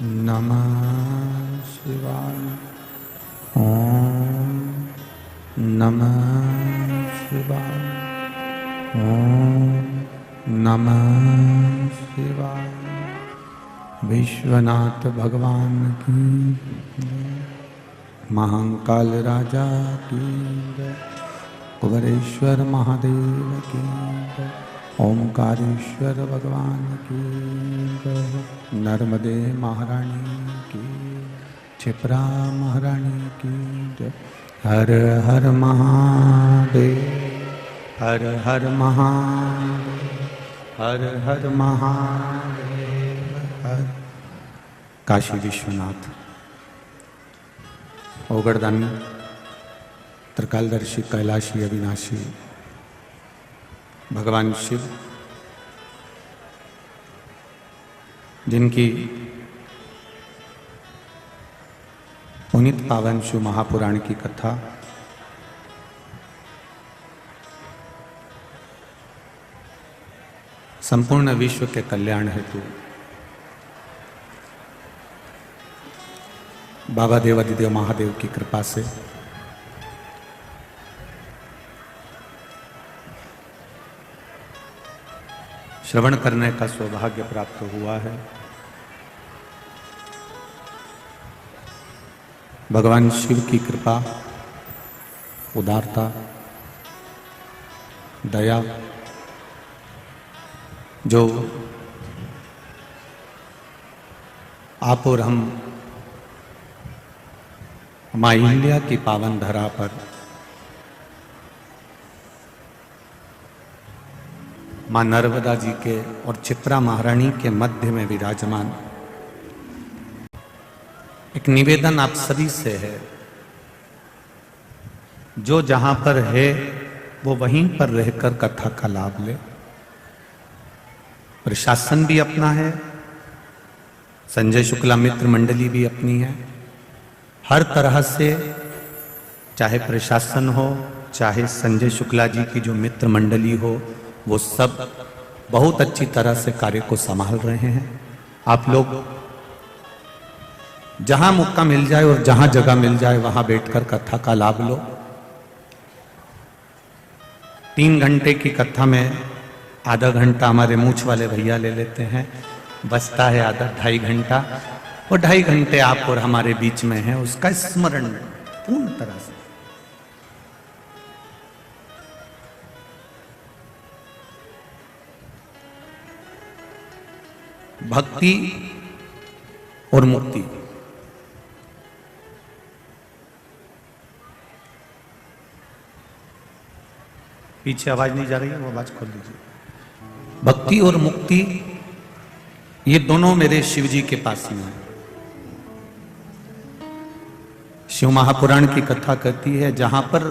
नमः शिवाय। ओम नमः शिवाय। ओम नमः शिवाय। विश्वनाथ भगवान की जय। महाकाल राजा की जय। कुबेरेश्वर महादेव की जय। ओमकारेश्वर भगवान की जय। नर्मदे महारानी की, क्षिप्रा महारानी की जय। हर हर महादेव, हर हर महादेव, हर हर महादेव, हर। काशी विश्वनाथ, ओगरदानी, त्रिकालदर्शी, कैलाशी, अविनाशी भगवान शिव, जिनकी पुनीत पावन शिव महापुराण की कथा संपूर्ण विश्व के कल्याण हेतु बाबा देवादिदेव महादेव की कृपा से श्रवण करने का सौभाग्य प्राप्त हुआ है। भगवान शिव की कृपा, उदारता, दया जो आप और हम माँ अहिल्या की पावन धरा पर माँ नर्मदा जी के और क्षिप्रा महारानी के मध्य में विराजमान, एक निवेदन आप सभी से है, जो जहां पर है वो वहीं पर रहकर कथा का लाभ ले। प्रशासन भी अपना है, संजय शुक्ला मित्र मंडली भी अपनी है। हर तरह से चाहे प्रशासन हो, चाहे संजय शुक्ला जी की जो मित्र मंडली हो, वो सब बहुत अच्छी तरह से कार्य को संभाल रहे हैं। आप लोग जहां मौका मिल जाए और जहां जगह मिल जाए वहां बैठकर कथा का लाभ लो। 3 घंटे की कथा में आधा घंटा हमारे मूछ वाले भैया ले लेते हैं, बचता है आधा 2.5 घंटा, और 2.5 घंटे आप और हमारे बीच में है, उसका स्मरण पूर्ण तरह से। भक्ति और मुक्ति, पीछे आवाज नहीं जा रही है, वो आवाज खोल लीजिए। भक्ति और मुक्ति ये दोनों मेरे शिव जी के पास में है। शिव महापुराण की कथा कहती है, जहां पर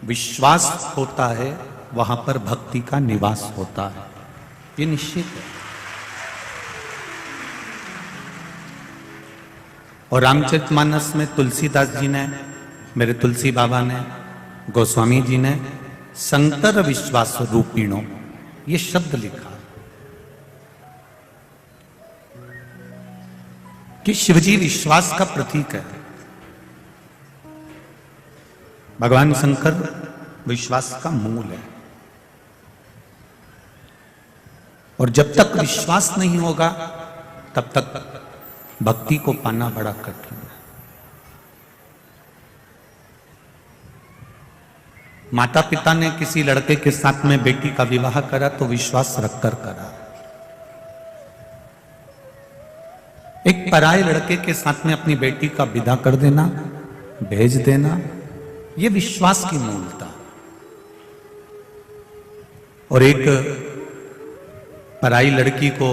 विश्वास होता है वहां पर भक्ति का निवास होता है, ये निश्चित है। और रामचरितमानस में तुलसीदास जी ने, मेरे तुलसी बाबा ने, गोस्वामी जी ने संकर विश्वास रूपिणो ये शब्द लिखा कि शिवजी विश्वास का प्रतीक है। भगवान शंकर विश्वास का मूल है, और जब तक विश्वास नहीं होगा तब तक भक्ति को पाना बड़ा कठिन है। माता पिता ने किसी लड़के के साथ में बेटी का विवाह करा तो विश्वास रखकर करा। एक पराये लड़के के साथ में अपनी बेटी का विदा कर देना, भेज देना, यह विश्वास की मूलता। और एक पराई लड़की को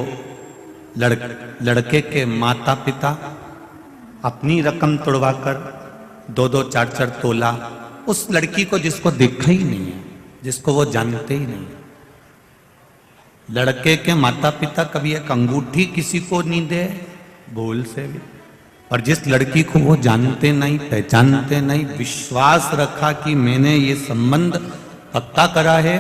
लड़के के माता पिता अपनी रकम तोड़वाकर 2-2, 4-4 तोला उस लड़की को, जिसको देखा ही नहीं है, जिसको वो जानते ही नहीं। लड़के के माता पिता कभी एक अंगूठी किसी को नहीं दे भूल से भी, और जिस लड़की को वो जानते नहीं, पहचानते नहीं, विश्वास रखा कि मैंने ये संबंध पक्का करा है,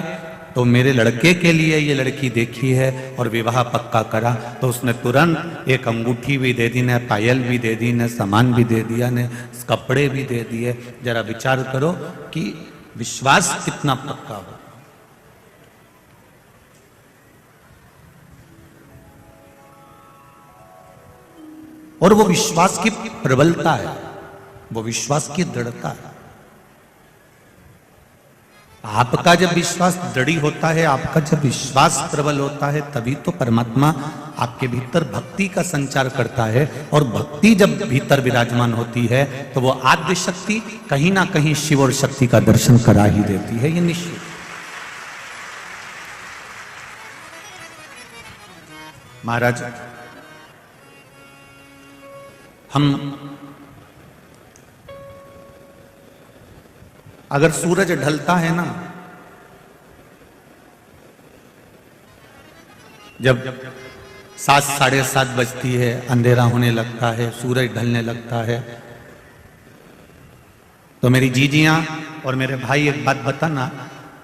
तो मेरे लड़के के लिए ये लड़की देखी है और विवाह पक्का करा, तो उसने तुरंत एक अंगूठी भी दे दी, ने पायल भी दे दी, ने सामान भी दे दिया, ने कपड़े भी दे दिए। जरा विचार करो कि विश्वास कितना पक्का हो। और वो विश्वास की प्रबलता है, वो विश्वास की दृढ़ता है। आपका जब विश्वास दृढ़ होता है, आपका जब विश्वास प्रबल होता है, तभी तो परमात्मा आपके भीतर भक्ति का संचार करता है। और भक्ति जब भीतर विराजमान होती है तो वो आद्य शक्ति कहीं ना कहीं शिव और शक्ति का दर्शन करा ही देती है, ये निश्चित। महाराज, हम अगर सूरज ढलता है ना, जब 7 साढ़े 7 बजती है, अंधेरा होने लगता है, सूरज ढलने लगता है, तो मेरी जीजियां और मेरे भाई एक बात बताना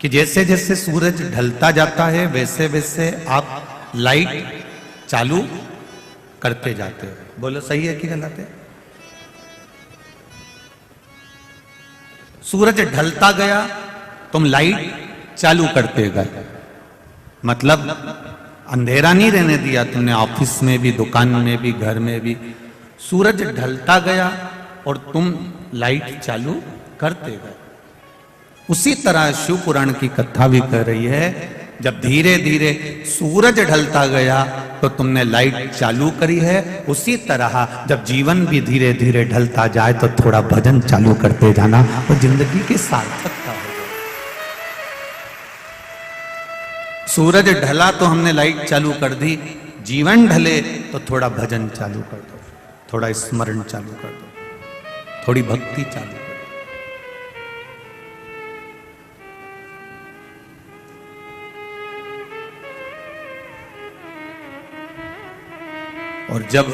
कि जैसे जैसे सूरज ढलता जाता है वैसे वैसे आप लाइट चालू करते जाते हो। बोलो सही है कि गलत है? सूरज ढलता गया, तुम लाइट चालू करते गए, मतलब अंधेरा नहीं रहने दिया तुमने, ऑफिस में भी, दुकान में भी, घर में भी। सूरज ढलता गया और तुम लाइट चालू करते गए। उसी तरह शिव पुराण की कथा भी कह रही है, जब धीरे धीरे सूरज ढलता गया तो तुमने लाइट चालू करी है। उसी तरह जब जीवन भी धीरे धीरे ढलता जाए तो थोड़ा भजन चालू करते जाना, तो जिंदगी की सार्थकता हो जाए। सूरज ढला तो हमने लाइट चालू कर दी, जीवन ढले तो थोड़ा भजन चालू कर दो, थोड़ा स्मरण चालू कर दो, थोड़ी भक्ति चालू कर दो। और जब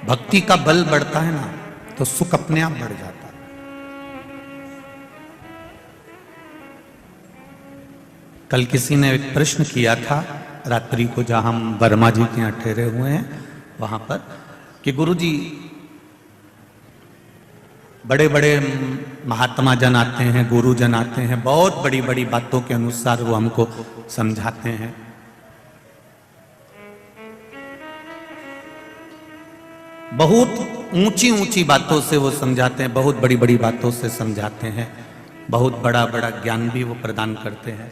भक्ति का बल बढ़ता है ना, तो सुख अपने आप बढ़ जाता है। कल किसी ने एक प्रश्न किया था रात्रि को, जहां हम वर्मा जी के यहाँ ठहरे हुए हैं वहां पर, कि गुरुजी बड़े बड़े महात्मा जन आते हैं, गुरु जन आते हैं, बहुत बड़ी बड़ी बातों के अनुसार वो हमको समझाते हैं। बहुत ऊंची ऊंची बातों से वो समझाते हैं, बहुत बड़ी बड़ी बातों से समझाते हैं, बहुत बड़ा बड़ा ज्ञान भी वो प्रदान करते हैं।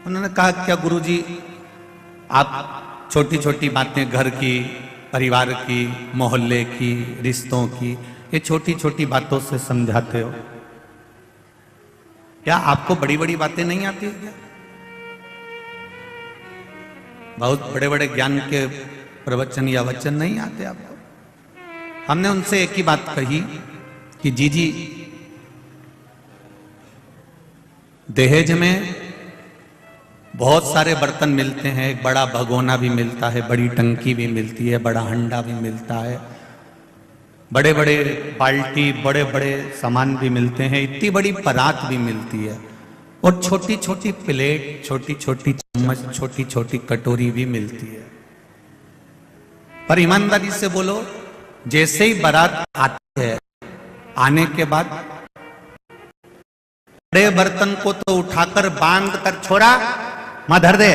उन्होंने कहा, क्या गुरुजी आप छोटी छोटी बातें घर की, परिवार की, मोहल्ले की, रिश्तों की, ये छोटी छोटी बातों से समझाते हो, क्या आपको बड़ी बड़ी बातें नहीं आती क्या? बहुत बड़े बड़े ज्ञान के प्रवचन या वचन नहीं आते आपको? हमने उनसे एक ही बात कही कि जी दहेज में बहुत सारे बर्तन मिलते हैं, एक बड़ा भगोना भी मिलता है, बड़ी टंकी भी मिलती है, बड़ा हंडा भी मिलता है, बड़े बड़े बाल्टी, बड़े बड़े सामान भी मिलते हैं, इतनी बड़ी परात भी मिलती है, और छोटी छोटी प्लेट, छोटी छोटी चम्मच, छोटी छोटी कटोरी भी मिलती है। पर ईमानदारी से बोलो, जैसे ही बारात आती है, आने के बाद बड़े बर्तन को तो उठाकर बांध कर छोड़ा मां धर दे,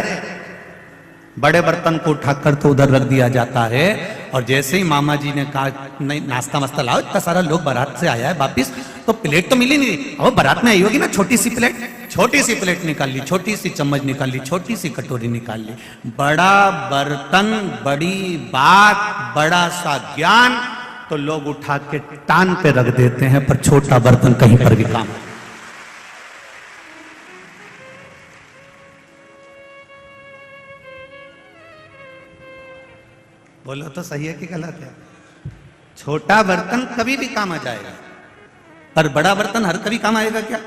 बड़े बर्तन को उठाकर तो उधर रख दिया जाता है। और जैसे ही मामा जी ने कहा नहीं नाश्ता वास्ता लाओ, इतना सारा लोग बारात से आया है वापिस, तो प्लेट तो मिली नहीं। अब बारात में आई होगी ना छोटी सी प्लेट, छोटी सी प्लेट निकाल ली, छोटी सी चम्मच निकाल ली, छोटी सी कटोरी निकाल ली। बड़ा बर्तन, बड़ी बात, बड़ा सा ज्ञान तो लोग उठा के टान पे रख देते हैं, पर छोटा बर्तन कहीं पर भी काम। बोलो तो सही है कि गलत है? छोटा बर्तन कभी भी काम आ जाएगा, पर बड़ा बर्तन हर कभी काम आएगा क्या?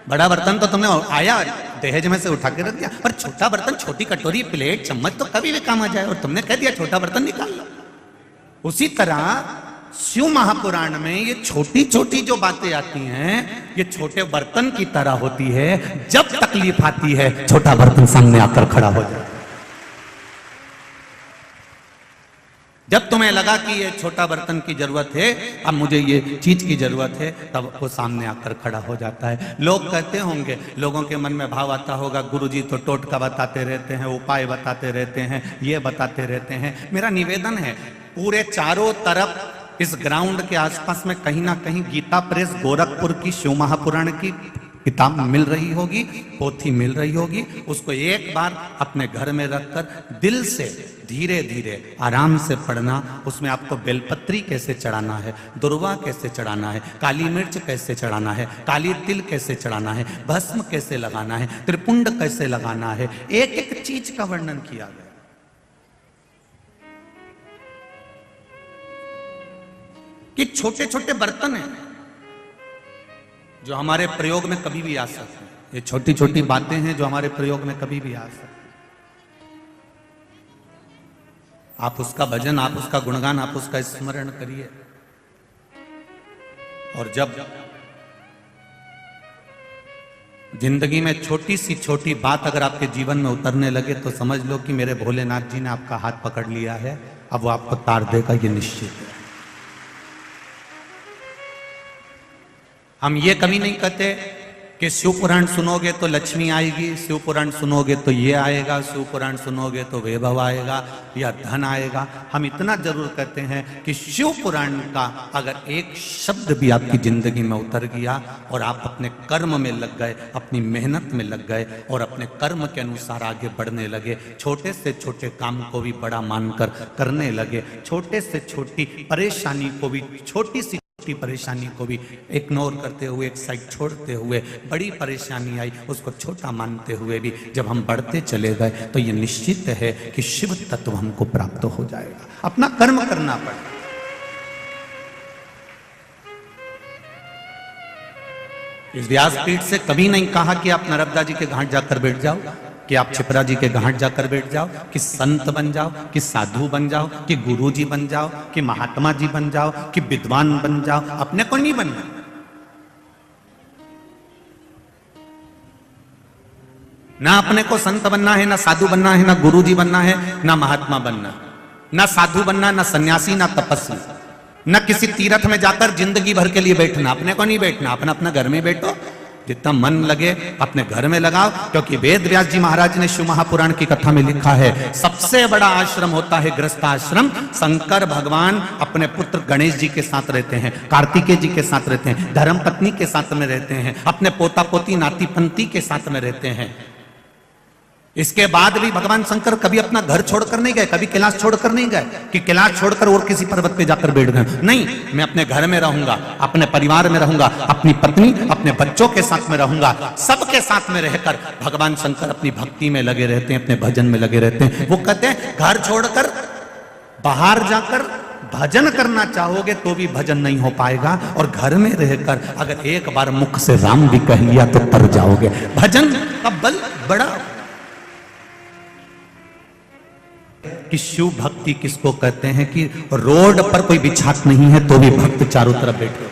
बड़ा बर्तन तो तुमने आया दहेज में से उठा के रख दिया। पर छोटा बर्तन, छोटी कटोरी, प्लेट, चम्मच तो कभी भी काम आ जाए, और तुमने कह दिया छोटा बर्तन निकाल लो। उसी तरह शिव महापुराण में ये छोटी छोटी जो बातें आती हैं, ये छोटे बर्तन की तरह होती है। जब तकलीफ आती है, छोटा बर्तन सामने आकर खड़ा हो जाए। जब तुम्हें लगा कि ये छोटा बर्तन की जरूरत है, अब मुझे ये चीज की जरूरत है, तब वो सामने आकर खड़ा हो जाता है। लोग कहते होंगे, लोगों के मन में भाव आता होगा, गुरुजी तो टोटका बताते रहते हैं, उपाय बताते रहते हैं, ये बताते रहते हैं। मेरा निवेदन है, पूरे चारों तरफ इस ग्राउंड के आसपास में कहीं ना कहीं गीता प्रेस गोरखपुर की शिव महापुराण की किताब मिल रही होगी, पोथी मिल रही होगी। उसको एक बार अपने घर में रखकर दिल से धीरे धीरे आराम से पढ़ना। उसमें आपको बेलपत्री कैसे चढ़ाना है, दुर्वा कैसे चढ़ाना है, काली मिर्च कैसे चढ़ाना है, काली तिल कैसे चढ़ाना है, भस्म कैसे लगाना है, त्रिपुंड कैसे लगाना है, एक एक चीज का वर्णन किया गया। कि छोटे छोटे बर्तन हैं जो हमारे प्रयोग में कभी भी आ सकते हैं। ये छोटी छोटी बातें हैं जो हमारे प्रयोग में कभी भी आ सकते हैं। आप उसका भजन, आप उसका गुणगान, आप उसका स्मरण करिए। और जब जिंदगी में छोटी सी छोटी बात अगर आपके जीवन में उतरने लगे, तो समझ लो कि मेरे भोलेनाथ जी ने आपका हाथ पकड़ लिया है। अब वो आपको तार देगा, ये निश्चित है। हम ये कभी नहीं कहते कि शिव पुराण सुनोगे तो लक्ष्मी आएगी, शिव पुराण सुनोगे तो ये आएगा, शिव पुराण सुनोगे तो वैभव आएगा या धन आएगा। हम इतना जरूर कहते हैं कि शिव पुराण का अगर एक शब्द भी आपकी जिंदगी में उतर गया और आप अपने कर्म में लग गए, अपनी मेहनत में लग गए और अपने कर्म के अनुसार आगे बढ़ने लगे, छोटे से छोटे काम को भी बड़ा मानकर करने लगे, छोटे से छोटी परेशानी को भी, छोटी सी परेशानी को भी इग्नोर करते हुए, एक साइड छोड़ते हुए, बड़ी परेशानी आई उसको छोटा मानते हुए भी जब हम बढ़ते चले गए, तो ये निश्चित है कि शिव तत्व हमको प्राप्त हो जाएगा। अपना कर्म करना पड़ेगा। इस व्यासपीठ से कभी नहीं कहा कि आप नर्मदा जी के घाट जाकर बैठ जाओ, कि आप छिपरा जी के घाट जाकर बैठ जाओ, कि संत बन जाओ, कि साधु बन जाओ, कि गुरु जी बन जाओ, कि महात्मा जी बन जाओ, कि विद्वान बन जाओ। अपने को नहीं बनना। ना अपने को संत बनना है, ना साधु बनना है, ना गुरु जी बनना है, ना महात्मा बनना, ना साधु बनना, ना सन्यासी, ना तपस्वी, न किसी तीर्थ में जाकर जिंदगी भर के लिए बैठना। अपने को नहीं बैठना, अपना अपना घर में बैठो, जितना मन लगे अपने घर में लगाओ। क्योंकि वेद व्यास जी महाराज ने शिव महापुराण की कथा में लिखा है, सबसे बड़ा आश्रम होता है गृहस्थ आश्रम। शंकर भगवान अपने पुत्र गणेश जी के साथ रहते हैं, कार्तिकेय जी के साथ रहते हैं, धर्म पत्नी के साथ में रहते हैं, अपने पोता पोती नाती पंती के साथ में रहते हैं। इसके बाद भी भगवान शंकर कभी अपना घर छोड़कर नहीं गए, कभी कैलाश छोड़कर नहीं गए कि कैलाश छोड़कर और किसी पर्वत पे जाकर बैठ गए। नहीं, मैं अपने घर में रहूंगा, अपने परिवार में रहूंगा, अपनी पत्नी अपने बच्चों के साथ में रहूंगा, सबके साथ में रहकर भगवान शंकर अपनी भक्ति में लगे रहते हैं, अपने भजन में लगे रहते हैं। वो कहते हैं घर छोड़कर बाहर जाकर भजन करना चाहोगे तो भी भजन नहीं हो पाएगा, और घर में रहकर अगर एक बार मुख से राम भी कह लिया तो तर जाओगे। भजन का बल बड़ा। कि शिव भक्ति किसको कहते हैं कि रोड पर कोई बिछात नहीं है तो भी भक्त चारों तरफ बैठे।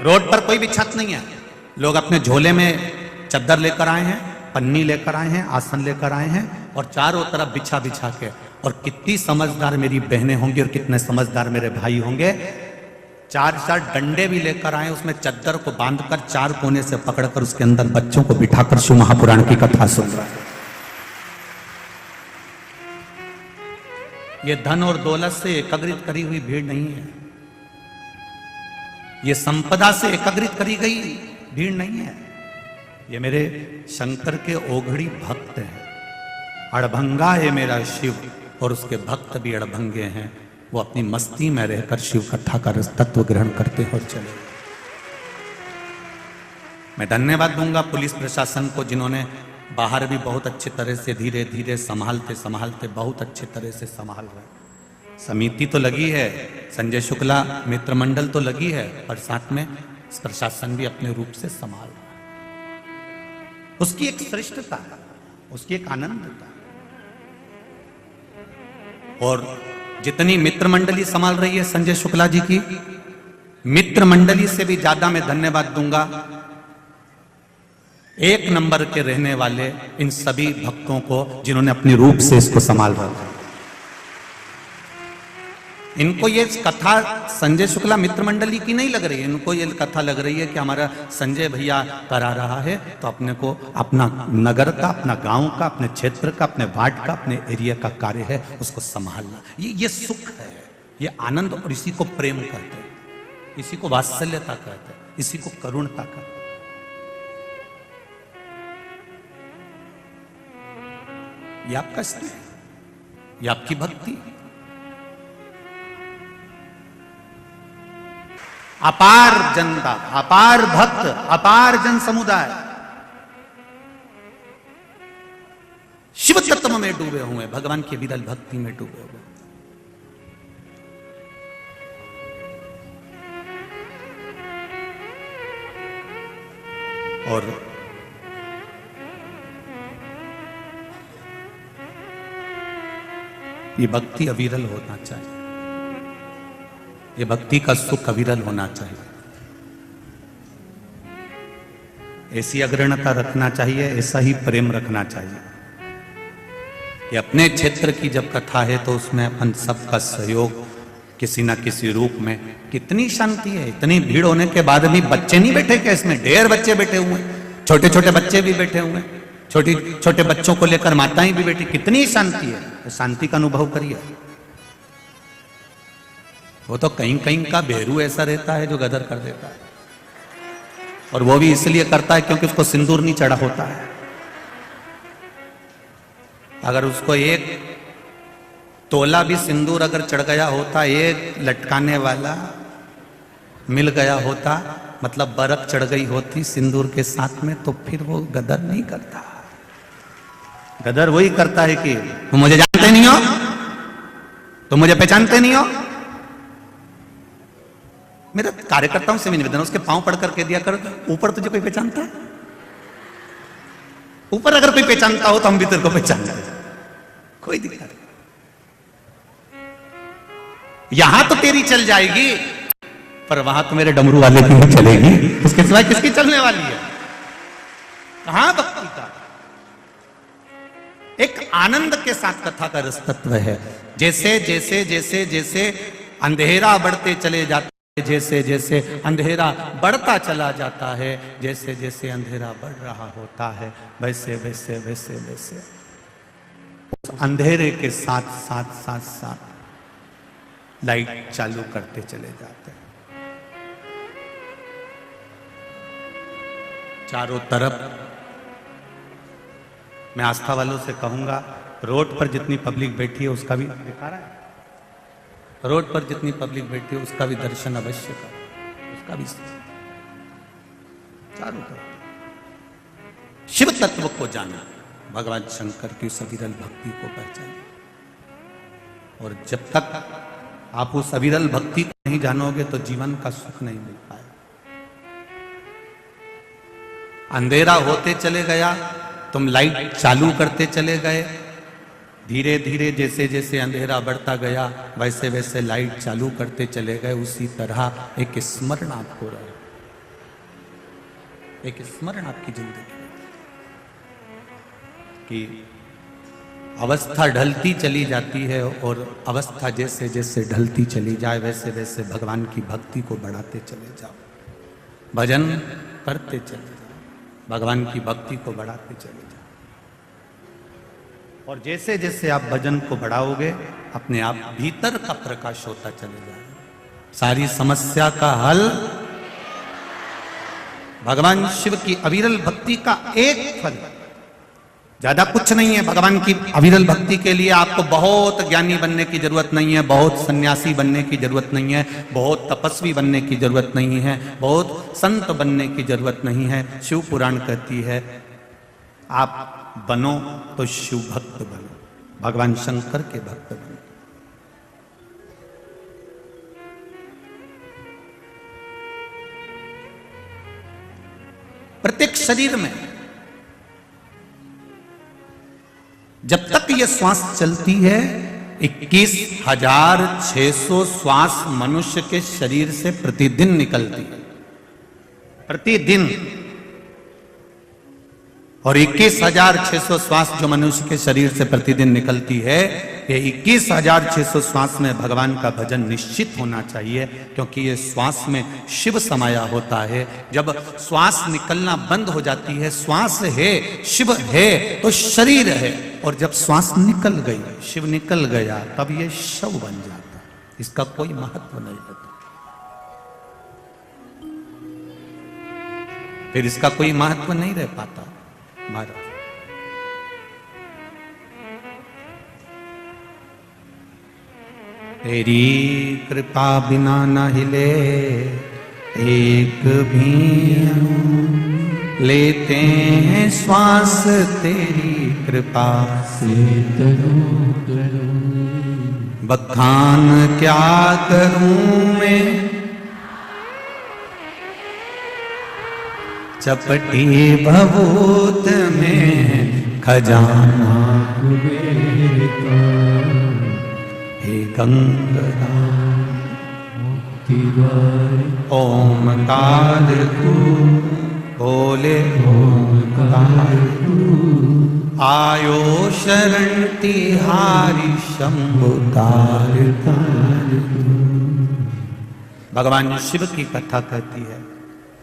रोड पर कोई बिछात नहीं है, लोग अपने झोले में चद्दर लेकर आए हैं, पन्नी लेकर आए हैं, आसन लेकर आए हैं और चारों तरफ बिछा बिछा के। और कितनी समझदार मेरी बहनें होंगी और कितने समझदार मेरे भाई होंगे, चार चार डंडे भी लेकर आए, उसमें चद्दर को बांधकर चार कोने से पकड़कर उसके अंदर बच्चों को बिठाकर शिव महापुराण की कथा सुन रहा है। ये धन और दौलत से एकत्रित करी हुई भीड़ नहीं है, ये संपदा से एकत्रित करी गई भीड़ नहीं है। ये मेरे शंकर के ओघड़ी भक्त हैं। अड़भंगा है मेरा शिव और उसके भक्त भी अड़भंगे हैं। वो अपनी मस्ती में रहकर शिव कथा का रस तत्व ग्रहण करते और चले। मैं धन्यवाद दूंगा पुलिस प्रशासन को, जिन्होंने बाहर भी बहुत अच्छी तरह से धीरे धीरे संभालते संभालते बहुत अच्छे तरह से संभाल रहे। समिति तो लगी है, संजय शुक्ला मित्र मंडल तो लगी है, और साथ में प्रशासन भी अपने रूप से संभाल रहा है। उसकी एक श्रेष्ठता है, उसकी एक आनंदता है। और जितनी मित्र मंडली संभाल रही है संजय शुक्ला जी की, मित्र मंडली से भी ज्यादा मैं धन्यवाद दूंगा एक नंबर के रहने वाले इन सभी भक्तों को जिन्होंने अपनी रूप से इसको संभाल रखा। इनको ये कथा संजय शुक्ला मित्र मंडली की नहीं लग रही है, इनको ये कथा लग रही है कि हमारा संजय भैया करा रहा है तो अपने को अपना नगर का, अपना गांव का, अपने क्षेत्र का, अपने वार्ड का, अपने एरिया का कार्य है उसको संभालना। ये सुख है, ये आनंद, और इसी को प्रेम कहते हैं, इसी को वात्सल्यता कहते हैं, इसी को करुणता कहते हैं। ये आपका स्नेह, ये आपकी भक्ति। अपार जनता, अपार भक्त, अपार जन समुदाय शिव तत्व में डूबे हुए, भगवान की विरल भक्ति में डूबे हुए। और ये भक्ति अविरल होना चाहिए, ये भक्ति का सुख अविरल होना चाहिए। ऐसी अग्रणता रखना चाहिए, ऐसा ही प्रेम रखना चाहिए कि अपने क्षेत्र की जब कथा है तो उसमें अपन सबका सहयोग किसी ना किसी रूप में। कितनी शांति है, इतनी भीड़ होने के बाद भी बच्चे नहीं बैठे क्या इसमें? ढेर बच्चे बैठे हुए हैं, छोटे छोटे बच्चे भी बैठे हुए हैं, छोटी छोटे बच्चों को लेकर माताएं भी बैठी। कितनी शांति है, शांति का अनुभव करिए। वो तो कहीं कहीं का भेरू ऐसा रहता है जो गदर कर देता है, और वो भी इसलिए करता है क्योंकि उसको सिंदूर नहीं चढ़ा होता है। अगर उसको एक तोला भी सिंदूर अगर चढ़ गया होता, एक लटकाने वाला मिल गया होता, मतलब बरक चढ़ गई होती सिंदूर के साथ में, तो फिर वो गदर नहीं करता। गदर वही करता है कि तुम मुझे जानते नहीं हो, तुम मुझे पहचानते नहीं हो। मेरे कार्यकर्ताओं से भी निवेदन, उसके पांव पड़ करके दिया कर, ऊपर तुझे कोई पहचानता है? ऊपर अगर कोई पहचानता हो तो हम भी तेरे को पहचानते हैं, कोई दिक्कत नहीं। यहां तो तेरी चल जाएगी, पर वहां तो मेरे डमरू वाले की नहीं चलेगी, उसके सिवाय किसकी चलने वाली है? कहां भक्ति का एक आनंद के साथ कथा का रस तत्व है। जैसे जैसे जैसे जैसे अंधेरा बढ़ते चले जाते, जैसे जैसे अंधेरा बढ़ता चला जाता है, जैसे जैसे अंधेरा बढ़ रहा होता है, वैसे वैसे वैसे वैसे उस अंधेरे के साथ साथ साथ साथ लाइट चालू करते चले जाते हैं। चारों तरफ मैं आस्था वालों से कहूंगा, रोड पर जितनी पब्लिक बैठी है उसका भी दिखा रहा है, रोड पर जितनी पब्लिक बैठी है उसका भी दर्शन अवश्य करो, उसका भी चारों तरफ शिव तत्व को जाना, भगवान शंकर की उस अविरल भक्ति को पहचाना। और जब तक आप उस अविरल भक्ति को नहीं जानोगे तो जीवन का सुख नहीं मिल पाएगा। अंधेरा होते चले गया, तुम लाइट चालू करते चले गए, धीरे धीरे जैसे जैसे अंधेरा बढ़ता गया वैसे वैसे लाइट चालू करते चले गए। उसी तरह एक स्मरण आपको रहे, एक स्मरण आपकी जिंदगी की अवस्था ढलती चली जाती है, और अवस्था जैसे जैसे ढलती चली जाए वैसे वैसे भगवान की भक्ति को बढ़ाते चले जाओ, भजन करते चले जाओ, भगवान की भक्ति को बढ़ाते चले जाओ। और जैसे जैसे आप भजन को बढ़ाओगे अपने आप भीतर का प्रकाश होता चले जाएगा। सारी समस्या का हल भगवान शिव की अविरल भक्ति का एक फल, ज्यादा कुछ नहीं है। भगवान की अविरल भक्ति के लिए आपको बहुत ज्ञानी बनने की जरूरत नहीं है, बहुत सन्यासी बनने की जरूरत नहीं है, बहुत तपस्वी बनने की जरूरत नहीं है, बहुत संत बनने की जरूरत नहीं है। शिव पुराण कहती है आप बनो तो शिव भक्त बनो, भगवान शंकर के भक्त बनो। प्रत्येक शरीर में। जब तक ये श्वास चलती है 21,600 श्वास मनुष्य के शरीर से प्रतिदिन निकलती है, प्रतिदिन। और 21,600 श्वास जो मनुष्य के शरीर से प्रतिदिन निकलती है, ये 21,600 श्वास में भगवान का भजन निश्चित होना चाहिए, क्योंकि ये श्वास में शिव समाया होता है। जब श्वास निकलना बंद हो जाती है, श्वास है, शिव है, तो शरीर है। और जब श्वास निकल गई, शिव निकल गया, तब ये शव बन जाता, इसका कोई महत्व नहीं रहता। फिर इसका कोई महत्व नहीं रह पाता महाराज। तेरी कृपा बिना न हिले एक भी अणु, लेते हैं श्वास तेरी कृपा से करूं करूं। बखान क्या करूं मैं, चपटी भभूत में खजाना हे गंगा ओमकार तू बोले, ओमकार तू आयो शरण तिहारी शंभु तार तार। भगवान शिव की कथा कहती है,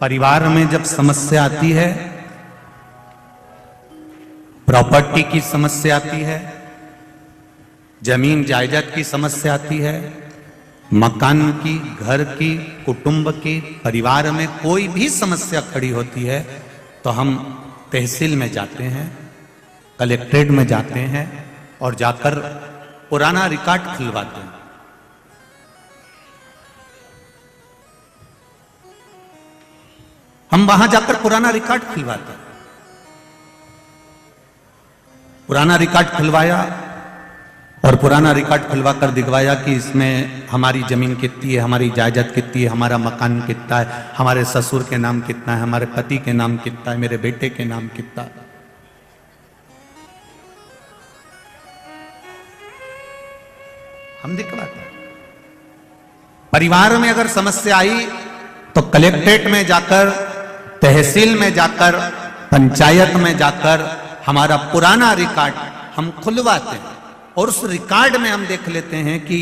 परिवार में जब समस्या आती है, प्रॉपर्टी की समस्या आती है, जमीन जायदाद की समस्या आती है, मकान की, घर की, कुटुंब की, परिवार में कोई भी समस्या खड़ी होती है, तो हम तहसील में जाते हैं, कलेक्ट्रेट में जाते हैं और जाकर पुराना रिकॉर्ड खुलवाते हैं। हम वहां जाकर पुराना रिकॉर्ड खुलवाते हैं। पुराना रिकॉर्ड खुलवाया और पुराना रिकॉर्ड खुलवा कर दिखवाया कि इसमें हमारी जमीन कितनी है, हमारी जायदाद कितनी है, हमारा मकान कितना है, हमारे ससुर के नाम कितना है, हमारे पति के नाम कितना है, मेरे बेटे के नाम कितना है। हम दिखवाते हैं। परिवार में अगर समस्या आई तो कलेक्ट्रेट में जाकर, तहसील में जाकर, पंचायत में जाकर हमारा पुराना रिकॉर्ड हम खुलवाते हैं और उस रिकॉर्ड में हम देख लेते हैं कि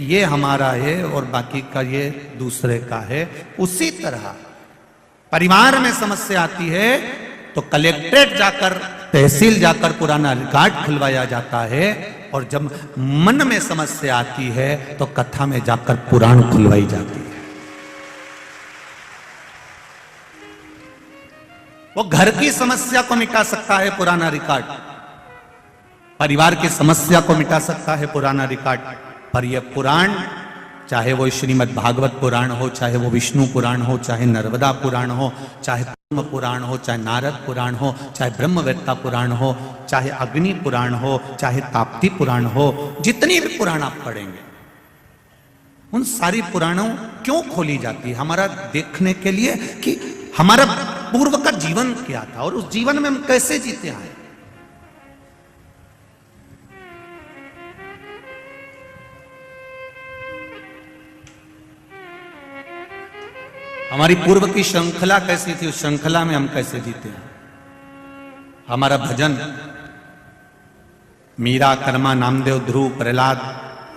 ये हमारा है और बाकी का ये दूसरे का है। उसी तरह परिवार में समस्या आती है तो कलेक्ट्रेट जाकर, तहसील जाकर पुराना रिकॉर्ड खुलवाया जाता है, और जब मन में समस्या आती है तो कथा में जाकर पुराण खुलवाई जाती है। वो घर की समस्या को मिटा सकता है पुराना रिकॉर्ड, परिवार की समस्या को मिटा सकता है पुराना रिकॉर्ड, पर यह पुराण, चाहे वो श्रीमद् भागवत पुराण हो, चाहे वो विष्णु पुराण हो, चाहे नर्मदा पुराण हो, चाहे कुंभ पुराण हो, चाहे नारद पुराण हो, चाहे ब्रह्मवेत्ता पुराण हो, चाहे अग्नि पुराण हो, चाहे ताप्ती पुराण हो, जितनी भी पुराण आप पढ़ेंगे, उन सारी पुराणों क्यों खोली जाती है? हमारा देखने के लिए कि हमारा पूर्व का जीवन क्या था और उस जीवन में हम कैसे जीते आए। हमारी पूर्व की श्रृंखला कैसी थी, उस श्रृंखला में हम कैसे जीते हैं। हमारा भजन मीरा, कर्मा, नामदेव, ध्रुव, प्रहलाद,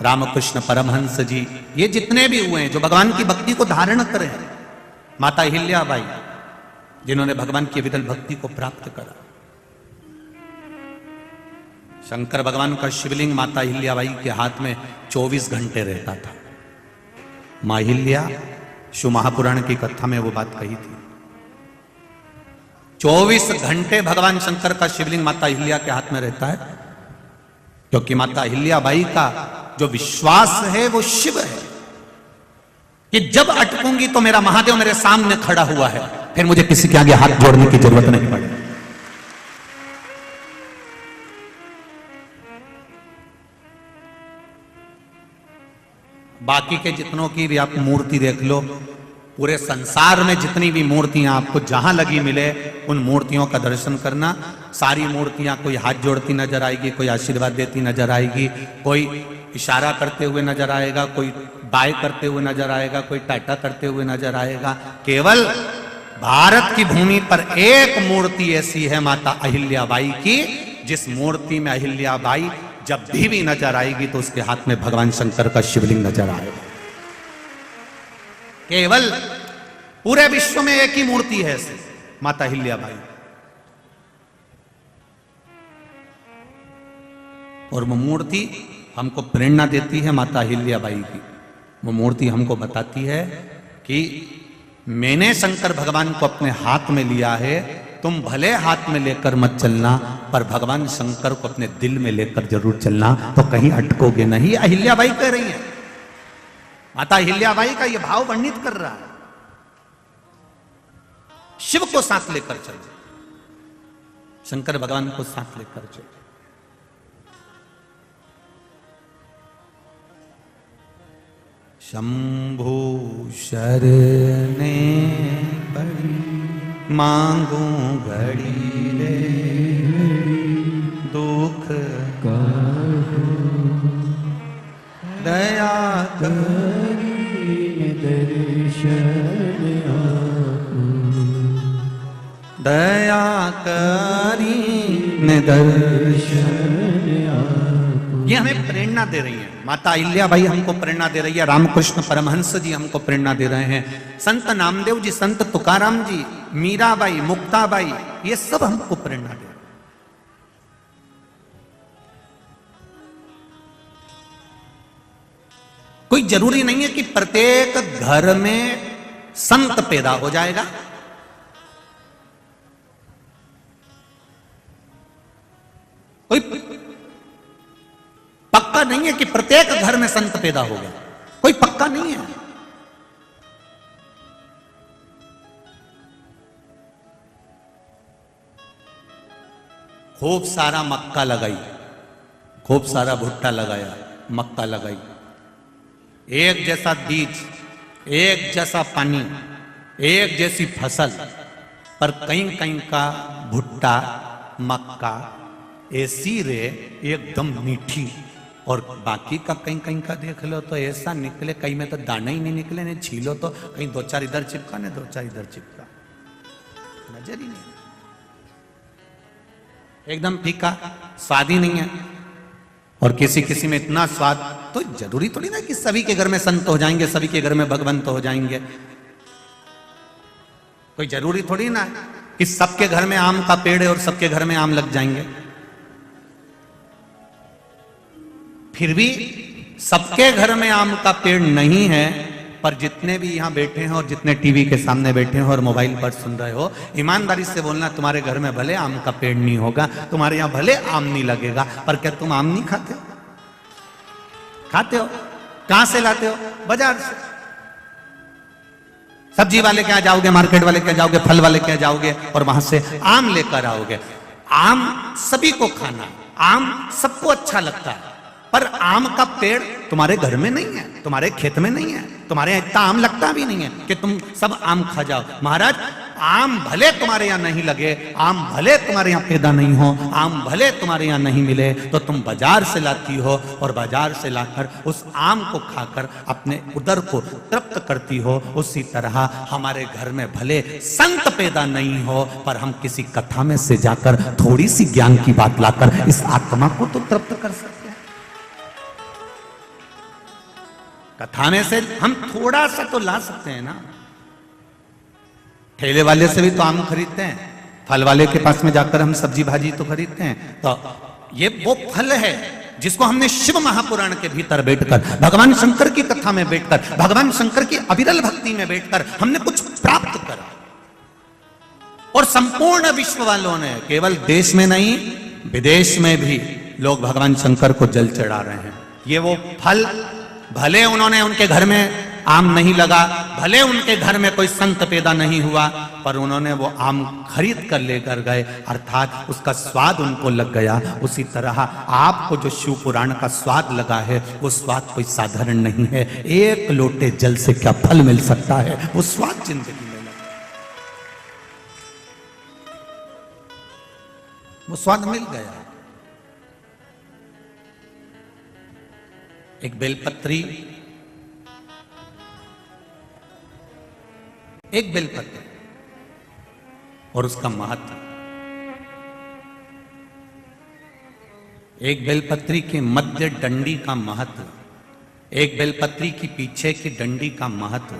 रामकृष्ण परमहंस जी, ये जितने भी हुए हैं जो भगवान की भक्ति को धारण करें, माता अहिल्याबाई जिन्होंने भगवान की विदल भक्ति को प्राप्त करा, शंकर भगवान का शिवलिंग माता अहिल्याबाई के हाथ में 24 घंटे रहता था। मां अहिल्या शिव महापुराण की कथा में वो बात कही थी। 24 घंटे भगवान शंकर का शिवलिंग माता अहिल्या के हाथ में रहता है, क्योंकि माता अहिल्याबाई का जो विश्वास है वो शिव है कि जब अटकूंगी तो मेरा महादेव मेरे सामने खड़ा हुआ है, फिर मुझे किसी के आगे हाथ जोड़ने की जरूरत नहीं पड़ेगी। बाकी के जितनों की भी आप मूर्ति देख लो, पूरे संसार में जितनी भी मूर्तियां आपको जहां लगी मिले, उन मूर्तियों का दर्शन करना। सारी मूर्तियां कोई हाथ जोड़ती नजर आएगी, कोई आशीर्वाद देती नजर आएगी, कोई इशारा करते हुए नजर आएगा, कोई बाय करते हुए नजर आएगा, कोई टाटा करते हुए नजर आएगा। केवल भारत की भूमि पर एक मूर्ति ऐसी है माता अहिल्याबाई की, जिस मूर्ति में अहिल्याबाई जब भी नजर आएगी तो उसके हाथ में भगवान शंकर का शिवलिंग नजर आएगा। केवल पूरे विश्व में एक ही मूर्ति है ऐसी, माता अहिल्याबाई। और वो मूर्ति हमको प्रेरणा देती है माता अहिल्याबाई की। वो मूर्ति हमको बताती है कि मैंने शंकर भगवान को अपने हाथ में लिया है, तुम भले हाथ में लेकर मत चलना, पर भगवान शंकर को अपने दिल में लेकर जरूर चलना, तो कहीं अटकोगे नहीं। अहिल्याबाई कह रही है, माता अहिल्याबाई का यह भाव वर्णित कर रहा है। शिव को साथ लेकर चलो, शंकर भगवान को साथ लेकर चलो। शंभु शरणे पड़ी मांगू घड़ी रे, दुख दया करी दर्शन दया करी दर्शन। ये हमें प्रेरणा दे रही है माता अहिल्याबाई, हमको प्रेरणा दे रही है। रामकृष्ण परमहंस जी हमको प्रेरणा दे रहे हैं, संत नामदेव जी, संत तुकाराम जी, मीराबाई, मुक्ताबाई, ये सब हमको प्रेरणा दे रहे हैं। कोई जरूरी नहीं है कि प्रत्येक घर में संत पैदा हो जाएगा। कोई पक्का नहीं है कि प्रत्येक घर में संत पैदा होगा, कोई पक्का नहीं है। खूब सारा मक्का लगाई, खूब सारा भुट्टा लगाया, मक्का लगाई, एक जैसा बीज, एक जैसा पानी, एक जैसी फसल, पर कहीं कहीं का भुट्टा मक्का ऐसी रे एकदम मीठी, और बाकी का कहीं कहीं का देख लो तो ऐसा निकले, कहीं में तो दाना ही नहीं निकले, नहीं छीलो तो कहीं दो चार इधर चिपका, नहीं दो चार इधर चिपका, नजर ही नहीं, एकदम फीका, स्वाद ही नहीं है। और किसी किसी में इतना स्वाद, तो जरूरी थोड़ी ना कि सभी के घर में संत हो जाएंगे, सभी के घर में भगवंत हो जाएंगे। कोई जरूरी थोड़ी ना कि सबके घर में आम का पेड़ है और सबके घर में आम लग जाएंगे। फिर भी सबके घर में आम का पेड़ नहीं है, पर जितने भी यहां बैठे हैं और जितने टीवी के सामने बैठे हैं और मोबाइल पर सुन रहे हो, ईमानदारी से बोलना, तुम्हारे घर में भले आम का पेड़ नहीं होगा, तुम्हारे यहां भले आम नहीं लगेगा, पर क्या तुम आम नहीं खाते हो? खाते हो। कहां से लाते हो? बाजार से। सब्जी वाले के यहाँ जाओगे, मार्केट वाले के यहाँ जाओगे, फल वाले के यहाँ जाओगे और वहां से आम लेकर आओगे। आम सभी को खाना, आम सबको अच्छा लगता है, पर आम का पेड़ तुम्हारे घर में नहीं है, तुम्हारे खेत में नहीं है, तुम्हारे यहाँ इतना आम लगता भी नहीं है कि तुम सब आम खा जाओ। महाराज, आम भले तुम्हारे यहाँ नहीं लगे, आम भले तुम्हारे यहाँ पैदा नहीं हो, आम भले तुम्हारे यहाँ नहीं मिले, तो तुम बाजार से लाती हो और बाजार से लाकर उस आम को खाकर अपने उदर को तृप्त करती हो। उसी तरह हमारे घर में भले संत पैदा नहीं हो, पर हम किसी कथा में से जाकर थोड़ी सी ज्ञान की बात लाकर इस आत्मा को तो तृप्त कर सकते हैं। कथा में से हम थोड़ा सा तो ला सकते हैं ना। ठेले वाले से भी तो आम खरीदते हैं, फल वाले के पास में जाकर हम सब्जी भाजी तो खरीदते हैं। तो ये वो फल है जिसको हमने शिव महापुराण के भीतर बैठकर, भगवान शंकर की कथा में बैठकर, भगवान शंकर की अविरल भक्ति में बैठकर हमने कुछ प्राप्त करा। और संपूर्ण विश्व वालों ने, केवल देश में नहीं विदेश में भी लोग भगवान शंकर को जल चढ़ा रहे हैं। ये वो फल, भले उन्होंने, उनके घर में आम नहीं लगा, भले उनके घर में कोई संत पैदा नहीं हुआ, पर उन्होंने वो आम खरीद कर लेकर गए, अर्थात उसका स्वाद उनको लग गया। उसी तरह आपको जो शिव पुराण का स्वाद लगा है, वो स्वाद कोई साधारण नहीं है। एक लोटे जल से क्या फल मिल सकता है, वो स्वाद जिंदगी में लगा, वो स्वाद मिल गया। एक बेलपत्री, एक बेलपत्र और उसका महत्व। एक बेलपत्री के मध्य डंडी का महत्व, एक बेलपत्री की पीछे की डंडी का महत्व,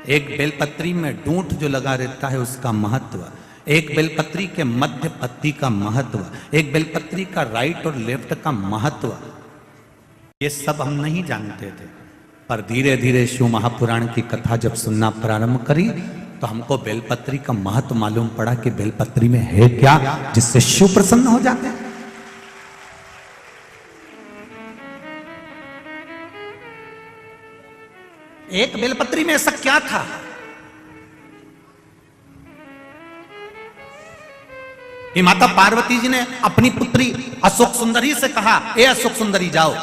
एक बेलपत्री में डूंठ जो लगा रहता है उसका महत्व, एक बेलपत्री के मध्य पत्ती का महत्व, एक बेलपत्री का राइट और लेफ्ट का महत्व, ये सब हम नहीं जानते थे। पर धीरे धीरे शिव महापुराण की कथा जब सुनना प्रारंभ करी तो हमको बेलपत्री का महत्व मालूम पड़ा कि बेलपत्री में है क्या जिससे शिव प्रसन्न हो जाते हैं। एक बेलपत्री में ऐसा क्या था कि माता पार्वती जी ने अपनी पुत्री अशोक सुंदरी से कहा, ए अशोक सुंदरी जाओ,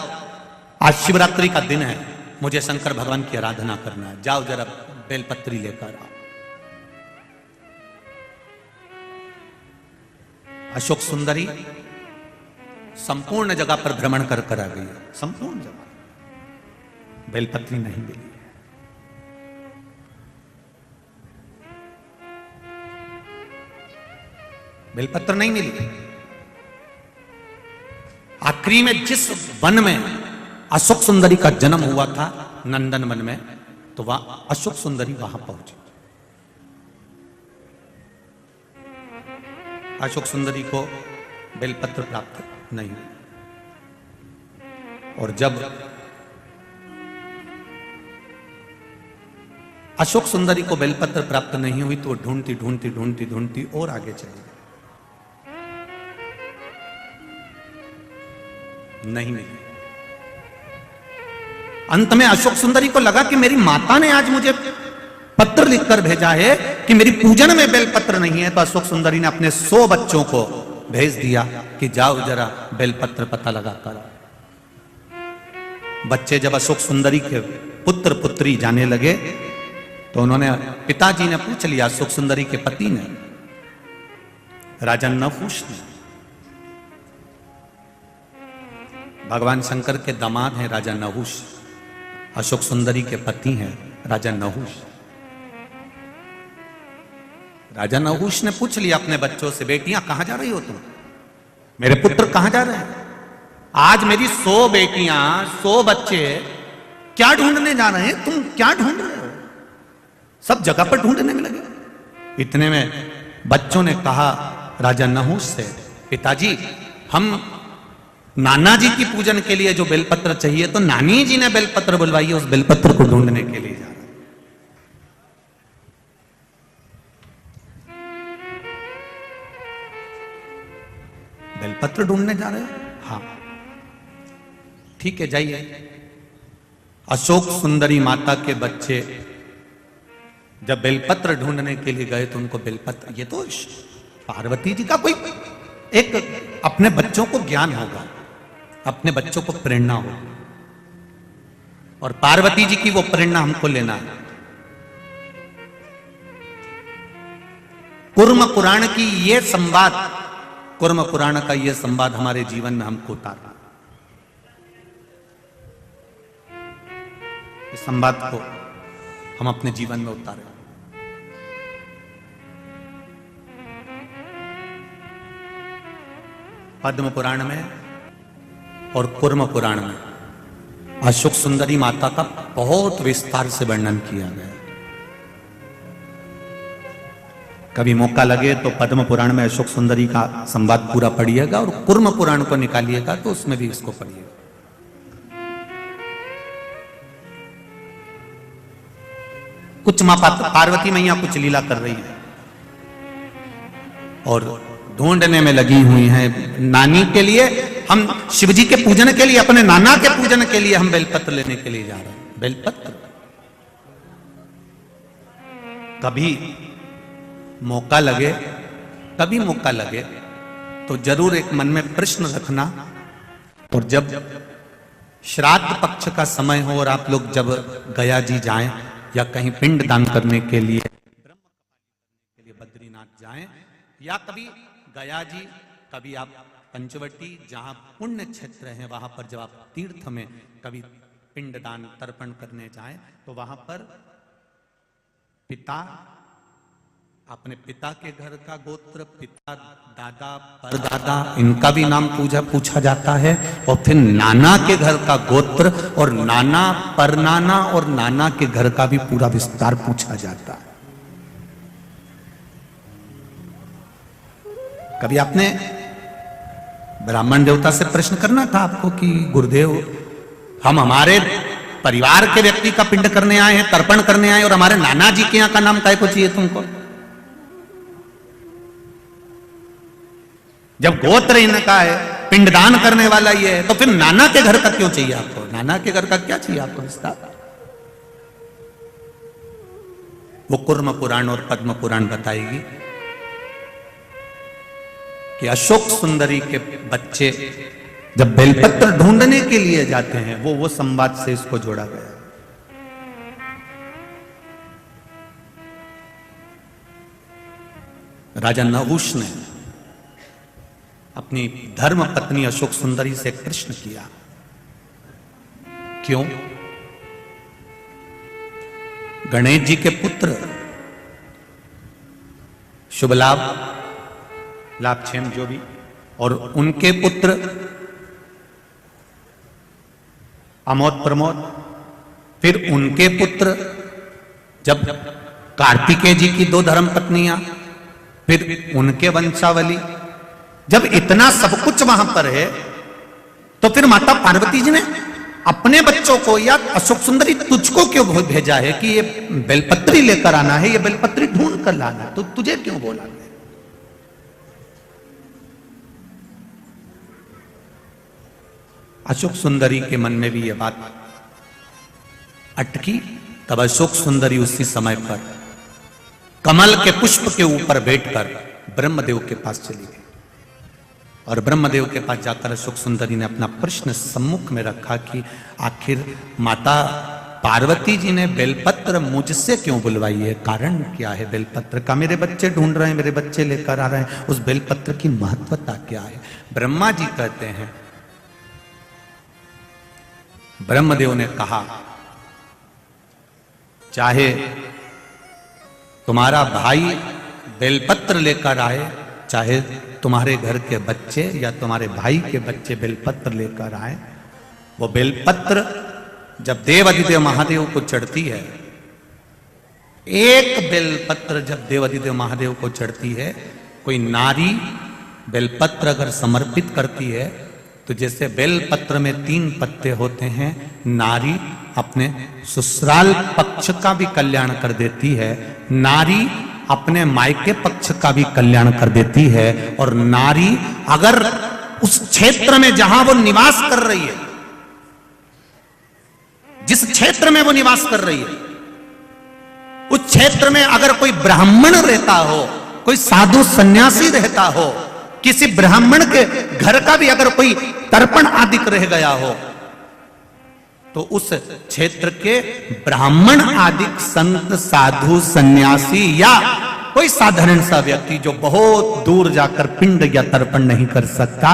आज शिवरात्रि का दिन है, मुझे शंकर भगवान की आराधना करना है, जाओ जरा बेलपत्री लेकर आओ। अशोक सुंदरी संपूर्ण जगह पर भ्रमण कर कर आ गई, संपूर्ण जगह बेलपत्री नहीं मिली। बेलपत्र नहीं मिली। आखिरी में जिस वन में अशोक सुंदरी का जन्म हुआ था, नंदन वन में, तो वह अशोक सुंदरी वहां पहुंची। अशोक सुंदरी को बेलपत्र प्राप्त नहीं हुआ। और जब अशोक सुंदरी को बेलपत्र प्राप्त नहीं हुई तो ढूंढती ढूंढती ढूंढती ढूंढती और आगे चली गई, नहीं मिली। अंत में अशोक सुंदरी को लगा कि मेरी माता ने आज मुझे पत्र लिखकर भेजा है कि मेरी पूजन में बेलपत्र नहीं है। तो अशोक सुंदरी ने अपने 100 बच्चों को भेज दिया कि जाओ जरा बेलपत्र पता लगा कर। बच्चे जब अशोक सुंदरी के पुत्र पुत्री जाने लगे तो उन्होंने, पिताजी ने पूछ लिया, अशोक सुंदरी के पति ने, राजा नहुष ने, भगवान शंकर के दामाद हैं राजा नहुष, अशोक सुंदरी के पति हैं राजा नहुष। राजा नहुष ने पूछ लिया अपने बच्चों से, बेटियां कहां जा रही हो तुम, मेरे पुत्र कहां जा रहे हैं? आज मेरी 100 बेटियां 100 बच्चे क्या ढूंढने जा रहे हैं, तुम क्या ढूंढ रहे हो? सब जगह पर ढूंढने में लगे। इतने में बच्चों ने कहा राजा नहुष से, पिताजी हम नाना जी की पूजन के लिए जो बेलपत्र चाहिए तो नानी जी ने बेलपत्र बुलवाई है, उस बेलपत्र को ढूंढने के लिए जा रहे। बेलपत्र ढूंढने जा रहे हो? हाँ ठीक है जाइए। अशोक सुंदरी माता के बच्चे जब बेलपत्र ढूंढने के लिए गए तो उनको बेलपत्र, ये तो पार्वती जी का कोई एक अपने बच्चों को ज्ञान होगा, अपने बच्चों को प्रेरणा हो, और पार्वती जी की वो प्रेरणा हमको लेना है। कुर्म पुराण की ये संवाद, कुर्म पुराण का ये संवाद हमारे जीवन में हमको उतारना। इस संवाद को हम अपने जीवन में उतारें। पद्म पुराण में और कुर्म पुराण में अशोक सुंदरी माता का बहुत विस्तार से वर्णन किया गया। कभी मौका लगे तो पद्म पुराण में अशोक सुंदरी का संवाद पूरा पढ़िएगा और कुर्म पुराण को निकालिएगा तो उसमें भी इसको पढ़िएगा। कुछ मां पार्वती मैया कुछ लीला कर रही है और ढूंढने में लगी हुई हैं नानी के लिए। हम शिवजी के पूजन के लिए, अपने नाना के पूजन के लिए हम बेलपत्र लेने के लिए जा रहे हैं। बेलपत्र कभी मौका लगे, कभी मौका लगे तो जरूर एक मन में प्रश्न रखना। और जब श्राद्ध पक्ष का समय हो और आप लोग जब गया जी जाएं या कहीं पिंड दान करने के लिए बद्रीनाथ जाएं, या कभी गया जी, कभी आप पंचवटी, जहां पुण्य क्षेत्र है वहां पर जब आप तीर्थ में कभी पिंड दान तर्पण करने जाएं, तो वहां पर पिता, अपने पिता के घर का गोत्र, पिता, दादा, परदादा, इनका भी नाम पूछा जाता है। और फिर नाना के घर का गोत्र और नाना, परनाना और नाना के घर का भी पूरा विस्तार पूछा जाता है। कभी आपने ब्राह्मण देवता से प्रश्न करना था आपको कि गुरुदेव, हम हमारे परिवार के व्यक्ति का पिंड करने आए हैं, तर्पण करने आए, और हमारे नाना जी के यहां का नाम काय को चाहिए तुमको? जब गोत्र इनका है, पिंडदान करने वाला ये है, तो फिर नाना के घर का क्यों चाहिए आपको? नाना के घर का क्या चाहिए आपको विस्तार? वो कुर्म पुराण और पद्म पुराण बताएगी कि अशोक सुंदरी के बच्चे जब बेलपत्र ढूंढने के लिए जाते हैं, वो संवाद से इसको जोड़ा गया। राजा नहुष ने अपनी धर्म पत्नी अशोक सुंदरी से प्रश्न किया, क्यों? गणेश जी के पुत्र शुभ लाभ, लाभक्षेम जो भी, और उनके पुत्र अमोद प्रमोद, फिर उनके पुत्र, जब कार्तिकेय जी की 2 धर्म पत्नियां, फिर उनके वंशावली, जब इतना सब कुछ वहां पर है, तो फिर माता पार्वती जी ने अपने बच्चों को या अशोक सुंदरी तुझको क्यों भेजा है कि ये बेलपत्री लेकर आना है, ये बेलपत्री ढूंढ कर लाना है, तो तुझे क्यों बोला? अशोक सुंदरी के मन में भी यह बात अटकी। तब अशोक सुंदरी उसी समय पर कमल के पुष्प के ऊपर बैठकर ब्रह्मदेव के पास चली गई, और ब्रह्मदेव के पास जाकर अशोक सुंदरी ने अपना प्रश्न सम्मुख में रखा कि आखिर माता पार्वती जी ने बेलपत्र मुझसे क्यों बुलवाई है? कारण क्या है बेलपत्र का? मेरे बच्चे ढूंढ रहे हैं, मेरे बच्चे लेकर आ रहे हैं, उस बेलपत्र की महत्वता क्या है? ब्रह्मा जी कहते हैं, ब्रह्मदेव ने कहा, चाहे तुम्हारा भाई बेलपत्र लेकर आए, चाहे तुम्हारे घर के बच्चे या तुम्हारे भाई के बच्चे बेलपत्र लेकर आए, वो बेलपत्र जब देवाधिदेव महादेव को चढ़ती है, एक बेलपत्र जब देवाधिदेव महादेव को चढ़ती है, कोई नारी बेलपत्र अगर समर्पित करती है, तो जैसे बेलपत्र में 3 पत्ते होते हैं, नारी अपने ससुराल पक्ष का भी कल्याण कर देती है, नारी अपने मायके पक्ष का भी कल्याण कर देती है, और नारी अगर उस क्षेत्र में जहां वो निवास कर रही है, जिस क्षेत्र में वो निवास कर रही है, उस क्षेत्र में अगर कोई ब्राह्मण रहता हो, कोई साधु सन्यासी रहता हो, किसी ब्राह्मण के घर का भी अगर कोई तर्पण आदि रह गया हो, तो उस क्षेत्र के ब्राह्मण आदि संत, साधु, सन्यासी या कोई साधारण सा व्यक्ति जो बहुत दूर जाकर पिंड या तर्पण नहीं कर सकता,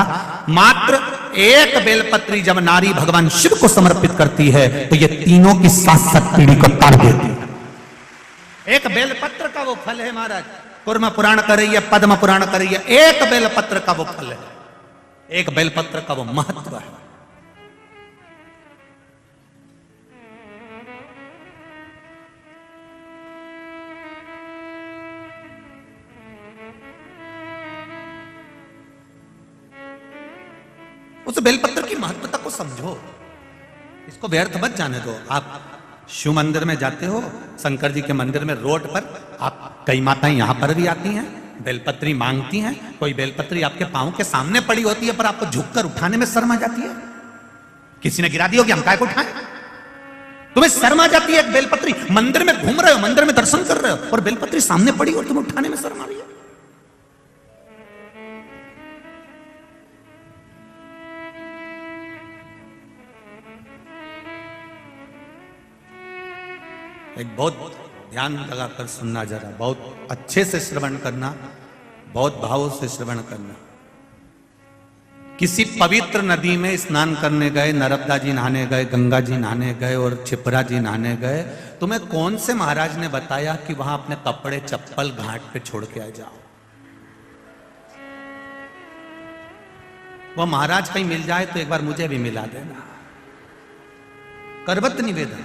मात्र एक बेलपत्री जब नारी भगवान शिव को समर्पित करती है, तो ये तीनों की 7 पीढ़ी को तार देती है। एक बेलपत्र का वो फल है महाराज, कुर्म पुराण कर रही है, पद्म पुराण कर रही है, एक बेलपत्र का वो फल है, एक बेलपत्र का वो महत्व है। उस बेलपत्र की महत्वता को समझो, इसको व्यर्थ मत जाने दो। आप शिव मंदिर में जाते हो, शंकर जी के मंदिर में रोड पर आप, कई माताएं यहां पर भी आती हैं, बेलपत्री मांगती हैं, कोई बेलपत्री आपके पांव के सामने पड़ी होती है, पर आपको झुककर उठाने में शर्म आ जाती है। किसी ने गिरा दी होगी, हम काय को उठाएं? तुम्हें शर्म आ जाती है एक बेलपत्री, मंदिर में घूम रहे हो, मंदिर में दर्शन कर रहे हो और बेलपत्री सामने पड़ी और तुम्हें उठाने में शर्म आ रही है। एक बहुत ध्यान लगाकर सुनना जरा, बहुत अच्छे से श्रवण करना, बहुत भाव से श्रवण करना। किसी पवित्र नदी में स्नान करने गए, नर्मदा जी नहाने गए, गंगा जी नहाने गए और क्षिप्रा जी नहाने गए, तुम्हें कौन से महाराज ने बताया कि वहां अपने कपड़े चप्पल घाट पे छोड़ के आ जाओ? वह महाराज कहीं मिल जाए तो एक बार मुझे भी मिला देना। करवत निवेदन।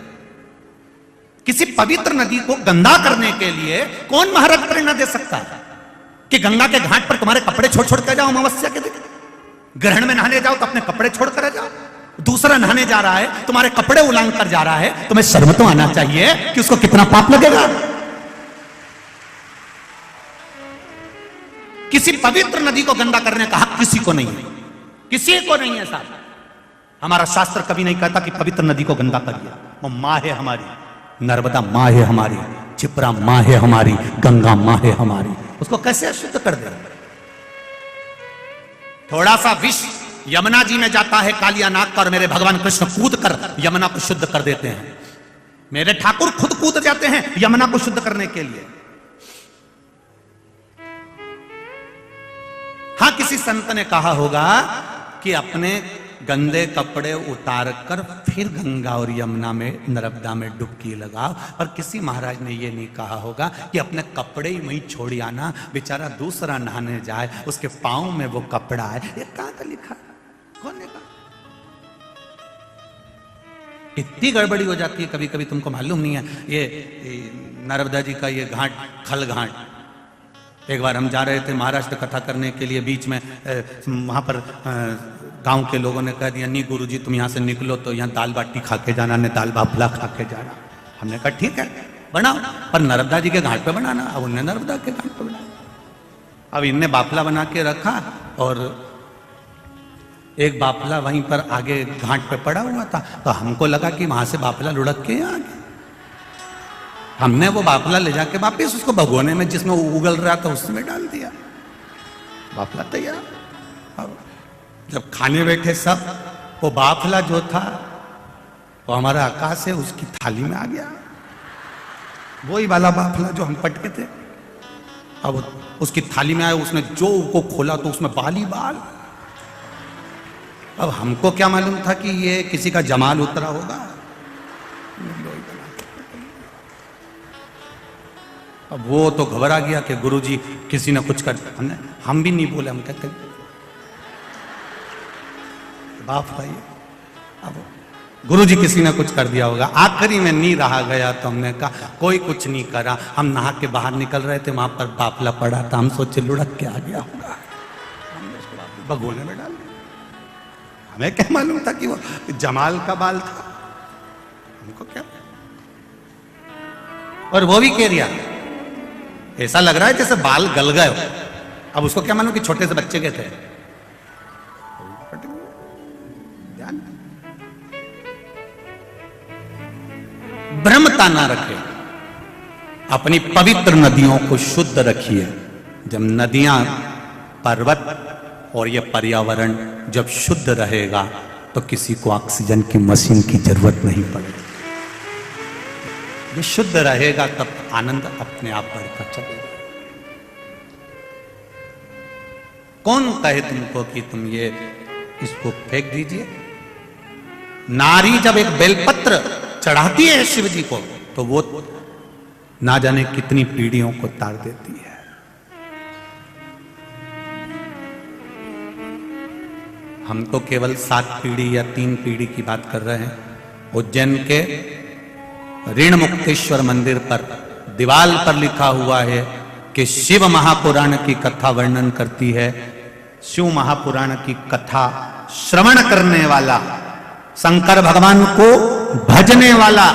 किसी पवित्र नदी को गंदा करने के लिए कौन महाराज प्रेरणा दे सकता है कि गंगा के घाट पर तुम्हारे कपड़े छोड़ छोड़ कर जाओ अमावस्या के दिन? ग्रहण में नहाने जाओ तो अपने कपड़े छोड़ कर जाओ। दूसरा नहाने जा रहा है, तुम्हारे कपड़े उलांग कर जा रहा है, तुम्हें शर्म तो आना चाहिए कि उसको कितना पाप लगेगा। किसी पवित्र नदी को गंदा करने का हक किसी को नहीं है, किसी को नहीं है साहब। हमारा शास्त्र कभी नहीं कहता कि पवित्र नदी को गंदा करिए। वो मां है हमारी, नर्मदा मां है हमारी, क्षिप्रा मां है हमारी, गंगा मां है हमारी, उसको कैसे अशुद्ध कर दे? थोड़ा सा विष यमुना जी में जाता है कालिया नाग का और मेरे भगवान कृष्ण कूद कर यमुना को शुद्ध कर देते हैं। मेरे ठाकुर खुद कूद जाते हैं यमुना को शुद्ध करने के लिए। हां, किसी संत ने कहा होगा कि अपने गंदे कपड़े उतार कर फिर गंगा और यमुना में, नर्मदा में डुबकी लगाओ। और किसी महाराज ने यह नहीं कहा होगा कि अपने कपड़े ही वहीं छोड़ आना, बेचारा दूसरा नहाने जाए उसके पांव में वो कपड़ा है। ये कहां का लिखा? कौन ने कहा? इतनी गड़बड़ी हो जाती है कभी कभी, तुमको मालूम नहीं है। ये नर्मदा जी का ये घाट, खल घाट, एक बार हम जा रहे थे महाराष्ट्र कथा करने के लिए, बीच में वहां पर गांव के लोगों ने कह दिया, नहीं गुरुजी तुम यहां से निकलो तो यहां दाल बाटी खा के जाना, ने दाल बाफला खा के जाना। हमने कहा ठीक है बनाओ, पर नर्मदा जी के घाट पे बनाना। अब उन्होंने नर्मदा के घाट पे बनाया। अब इनने बाफला बना के रखा और एक बाफला वहीं पर आगे घाट पे पड़ा हुआ था, तो हमको लगा कि वहां से बाफला लुढ़क के आ गया। हमने वो बाफला ले जाके वापिस उसको भगोने में जिसमें उगल रहा था उसमें डाल दिया, बाफला तैयार। अब जब खाने बैठे सब, वो बाफला जो था वो हमारा आकाश है उसकी थाली में आ गया, वही वाला बाफला जो हम पटके थे। अब उसकी थाली में आया, उसने जो को खोला तो उसमें बाल ही बाल। अब हमको क्या मालूम था कि ये किसी का जमाल उतरा होगा। अब वो तो घबरा गया कि गुरुजी किसी ने कुछ कर। हम भी नहीं बोले, हम कहते बाप भाई अब गुरुजी किसी ने कुछ कर दिया होगा। आखिरी में नहीं रहा गया तो हमने कहा कोई कुछ नहीं करा। हम नहा के बाहर निकल रहे थे, वहां पर बाफला पड़ा था, हम सोचे लुढ़क के आ गया होगा, हमने उसको भगोने में डाल दिया। हमें क्या मालूम था कि वो जमाल का बाल था, हमको क्या। और वो भी कह रिया, ऐसा लग रहा है जैसे बाल गल गए। अब उसको क्या मालूम कि छोटे से बच्चे के थे। भ्रमता ना रखे, अपनी पवित्र नदियों को शुद्ध रखिए। जब नदियां, पर्वत और यह पर्यावरण जब शुद्ध रहेगा तो किसी को ऑक्सीजन की मशीन की जरूरत नहीं पड़ेगी। ये शुद्ध रहेगा तब आनंद अपने आप बढ़ता चलेगा। कौन कहे तुमको कि तुम ये इसको फेंक दीजिए? नारी जब एक बेलपत्र चढ़ाती है शिव जी को तो वो ना जाने कितनी पीढ़ियों को तार देती है। हम तो केवल 7 पीढ़ी या 3 पीढ़ी की बात कर रहे हैं। उज्जैन के ऋण मुक्तेश्वर मंदिर पर दीवाल पर लिखा हुआ है कि शिव महापुराण की कथा वर्णन करती है। शिव महापुराण की कथा श्रवण करने वाला, शंकर भगवान को भजने वाला,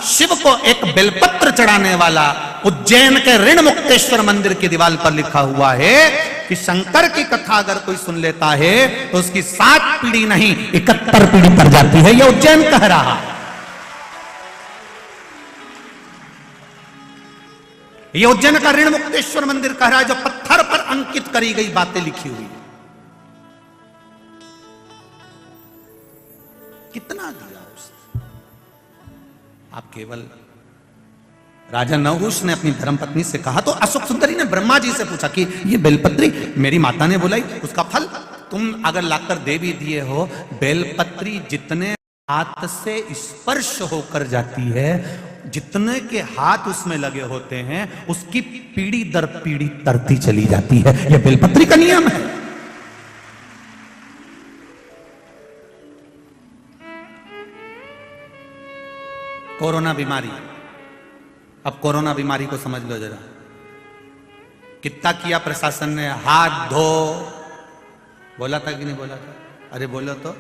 शिव को एक बेलपत्र चढ़ाने वाला, उज्जैन के ऋण मुक्तेश्वर मंदिर की दीवार पर लिखा हुआ है कि शंकर की कथा अगर कोई सुन लेता है तो उसकी 7 पीढ़ी नहीं 71 पीढ़ी पर जाती है। यह उज्जैन कह रहा। ये उज्जैन का ऋण मुक्तेश्वर मंदिर कह रहा है, जो पत्थर पर अंकित करी गई बातें लिखी हुई। कितना दिया उसने। आप केवल राजा नहुष ने अपनी धर्मपत्नी से कहा, तो अशोक सुंदरी ने ब्रह्मा जी से पूछा कि ये बेलपत्री मेरी माता ने बुलाई, उसका फल तुम अगर लाकर दे भी दिए हो, बेलपत्री जितने हाथ से स्पर्श होकर जाती है, जितने के हाथ उसमें लगे होते हैं, उसकी पीढ़ी दर पीढ़ी तरती चली जाती है। यह बेलपत्री का नियम है। कोरोना बीमारी, अब कोरोना बीमारी को समझ लो जरा। कितना किया प्रशासन ने, हाथ धो, बोला था कि नहीं बोला था? अरे बोलो तो।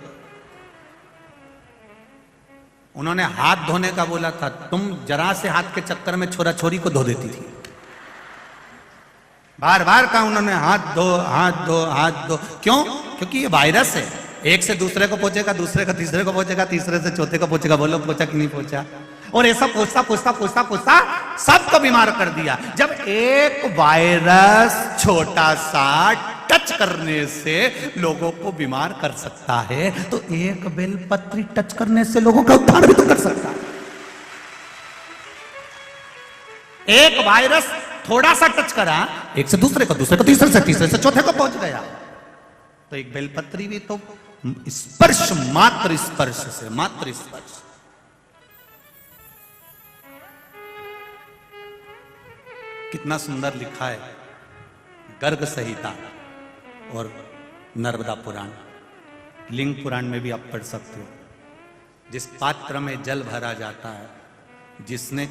उन्होंने हाथ धोने का बोला था, तुम जरा से हाथ के चक्कर में छोरा छोरी को धो देती थी। बार बार कहा उन्होंने, हाथ धो हाथ धो हाथ धो। क्यों? क्योंकि ये वायरस है, एक से दूसरे को पहुंचेगा, दूसरे का तीसरे को पहुंचेगा, तीसरे से चौथे को पहुंचेगा। बोलो पहुंचा कि नहीं पहुंचा? और ऐसा पूछता पूछता पूछता पूछता सबको बीमार कर दिया। जब एक वायरस छोटा सा टच करने से लोगों को बीमार कर सकता है, तो एक बेलपत्री टच करने से लोगों का उद्धार भी तो कर सकता है। एक वायरस थोड़ा सा टच करा, एक से दूसरे को, दूसरे को तीसरे से चौथे को पहुंच गया। तो एक बेलपत्री भी तो स्पर्श, मात्र स्पर्श से, मात्र स्पर्श। कितना सुंदर लिखा है गर्ग संहिता और नर्मदा पुराण, लिंग पुराण में भी आप पढ़ सकते हो। जिस पात्र में जल भरा जाता है, जिसने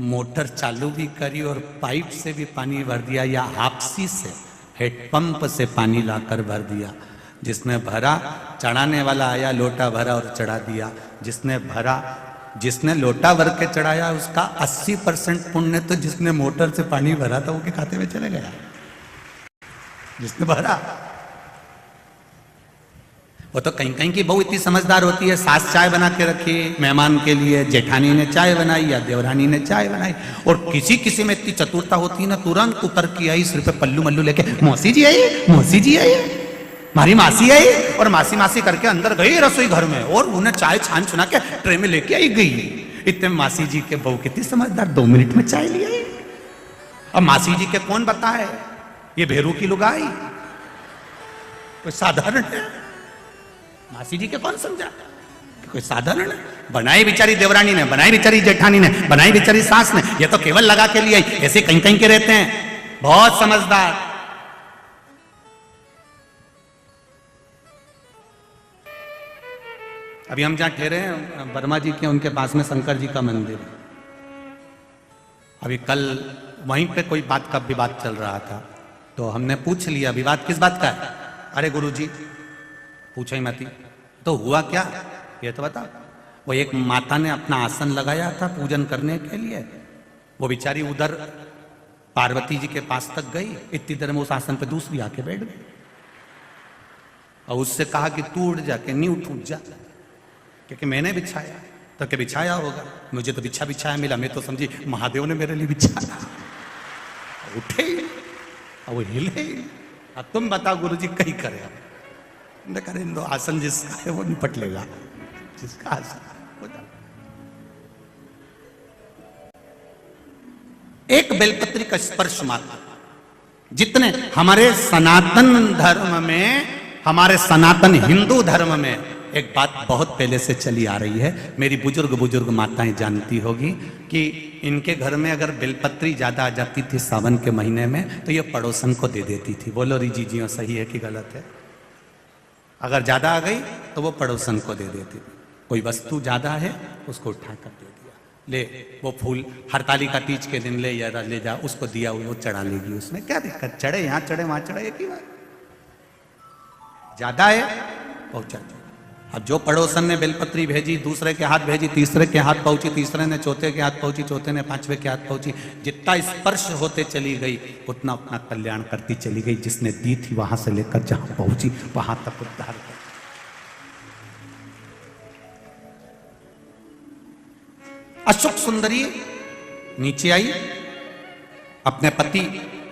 मोटर चालू भी करी और पाइप से भी पानी भर दिया, या हापसी से, हेडपंप से पानी लाकर भर दिया, जिसने भरा, चढ़ाने वाला आया, लोटा भरा और चढ़ा दिया, जिसने भरा, जिसने लोटा भर के चढ़ाया, उसका 80% पुण्य तो जिसने मोटर से पानी भरा था वो के खाते में चले गया। जिसने भरा, वो तो कहीं कहीं की बहू इतनी समझदार होती है, सास चाय बना के रखी मेहमान के लिए, जेठानी ने चाय बनाई या देवरानी ने चाय बनाई, और किसी किसी में इतनी चतुरता होती है ना, तुरंत उतर के आई, सिर पे पल्लू मल्लू लेके, मौसी जी आई, मौसी जी आई, हमारी मासी आई, और मासी मासी करके अंदर गई रसोई घर में, और उन्हें चाय छान छुना के ट्रे में लेके आई गई। इतने मासी जी के बहू कितनी समझदार, 2 मिनट में चाय ले आई। अब मासी जी के कौन बताए, ये भेरू की लुगाई कोई साधारण है? मासी जी के कौन समझा? कोई साधारण है? बनाई बेचारी देवरानी ने, बनाई बेचारी जेठानी ने, बनाई बेचारी सास ने, ये तो केवल लगा के लिए आई। ऐसे कहीं कहीं के रहते हैं, बहुत समझदार। अभी हम जहां ठहरे हैं, वर्मा जी के, उनके पास में शंकर जी का मंदिर है। अभी कल वहीं पे कोई बात का विवाद चल रहा था, तो हमने पूछ लिया, विवाद किस बात का है? अरे गुरुजी पूछो ही मत, तो हुआ क्या ये तो बता। वो एक माता ने अपना आसन लगाया था पूजन करने के लिए, वो बेचारी उधर पार्वती जी के पास तक गई, इतनी देर में उस आसन पे दूसरी आके बैठ गई, और उससे कहा कि तू उठ जा, के नहीं उठ जा, क्योंकि मैंने बिछाया। तो क्या बिछाया होगा, मुझे तो बिछा बिछाया मिला, मैं तो समझी महादेव ने मेरे लिए बिछाया। उठे और वो हिले। अब तुम बताओ गुरुजी कहीं करे, अब करे दो, आसन जिसका है वो निपट लेगा, जिसका आसन हो जाए। एक बेलपत्री का स्पर्श मात्र, जितने हमारे सनातन धर्म में, हमारे सनातन हिंदू धर्म में एक बात बहुत पहले से चली आ रही है, मेरी बुजुर्ग माताएं जानती होगी कि इनके घर में अगर बेलपत्री ज्यादा आ जाती थी सावन के महीने में, तो ये पड़ोसन को दे देती थी। बोलो रीजी जी सही है कि गलत है? अगर ज्यादा आ गई तो वो पड़ोसन को दे देती थी। कोई वस्तु ज्यादा है उसको उठा कर दे दिया, ले वो फूल हरतालिका तीज के दिन ले या ले जा, उसको दिया वो चढ़ा लेगी, उसमें क्या दिक्कत, चढ़े यहाँ चढ़े वहां चढ़े, एक ही बात। ज्यादा है पहुंचा दो। अब जो पड़ोसन ने बेलपत्री भेजी, दूसरे के हाथ भेजी, तीसरे के हाथ पहुंची, तीसरे ने चौथे के हाथ पहुंची, चौथे ने पांचवे के हाथ पहुंची, जितना स्पर्श होते चली गई उतना अपना कल्याण करती चली गई। जिसने दी थी वहां से लेकर जहां पहुंची वहां तक उद्धार कर। अशोक सुंदरी नीचे आई, अपने पति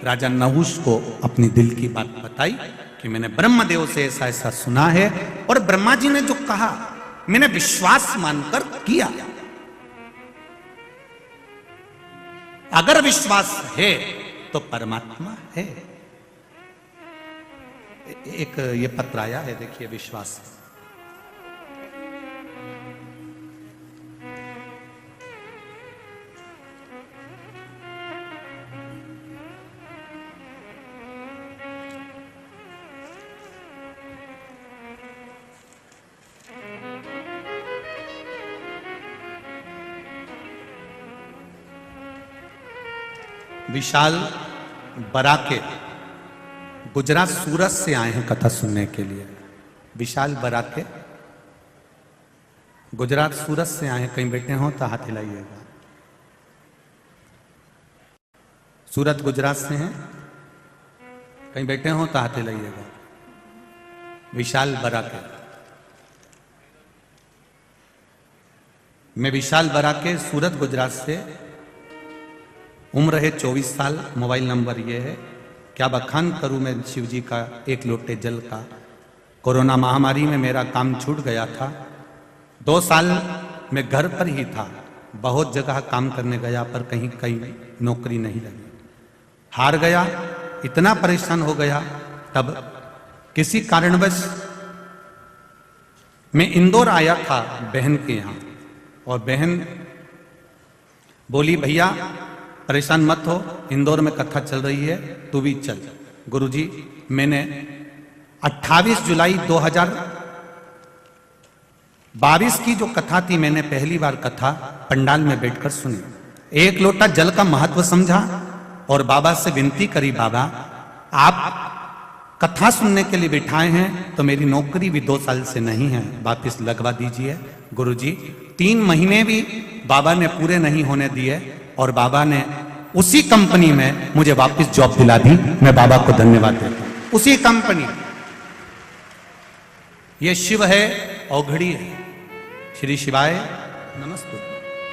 राजा नहुष को अपनी दिल की बात बताई कि मैंने ब्रह्मदेव से ऐसा ऐसा सुना है और ब्रह्मा जी ने जो कहा मैंने विश्वास मानकर किया। अगर विश्वास है तो परमात्मा है। एक ये पत्र आया है, देखिए, विश्वास। विशाल बराके गुजरात सूरत से आए हैं कथा सुनने के लिए। विशाल बराके गुजरात सूरत से आए हैं। कहीं बैठे हो तो हाथ हिलाइएगा। सूरत गुजरात से हैं, कहीं बैठे हो तो हाथ हिलाइएगा। विशाल बराके। मैं विशाल बराके सूरत गुजरात से, उम्र है 24 साल, मोबाइल नंबर ये है। क्या बखान करूं मैं शिव जी का एक लोटे जल का। कोरोना महामारी में मेरा काम छूट गया था। 2 साल मैं घर पर ही था। बहुत जगह काम करने गया पर कहीं कहीं नौकरी नहीं लगी। हार गया, इतना परेशान हो गया। तब किसी कारणवश मैं इंदौर आया था बहन के यहाँ, और बहन बोली भैया परेशान मत हो, इंदौर में कथा चल रही है, तू भी चल। गुरुजी, मैंने 28 जुलाई 2022 की जो कथा थी, मैंने पहली बार कथा पंडाल में बैठकर सुनी। एक लोटा जल का महत्व समझा और बाबा से विनती करी, बाबा आप कथा सुनने के लिए बिठाए हैं तो मेरी नौकरी भी 2 साल से नहीं है, वापिस लगवा दीजिए। गुरुजी 3 महीने भी बाबा ने पूरे नहीं होने दिए और बाबा ने उसी कंपनी में मुझे वापस जॉब दिला दी। मैं बाबा को धन्यवाद देता हूं। उसी कंपनी, ये शिव है, औघड़ी है। श्री शिवाय नमस्ते।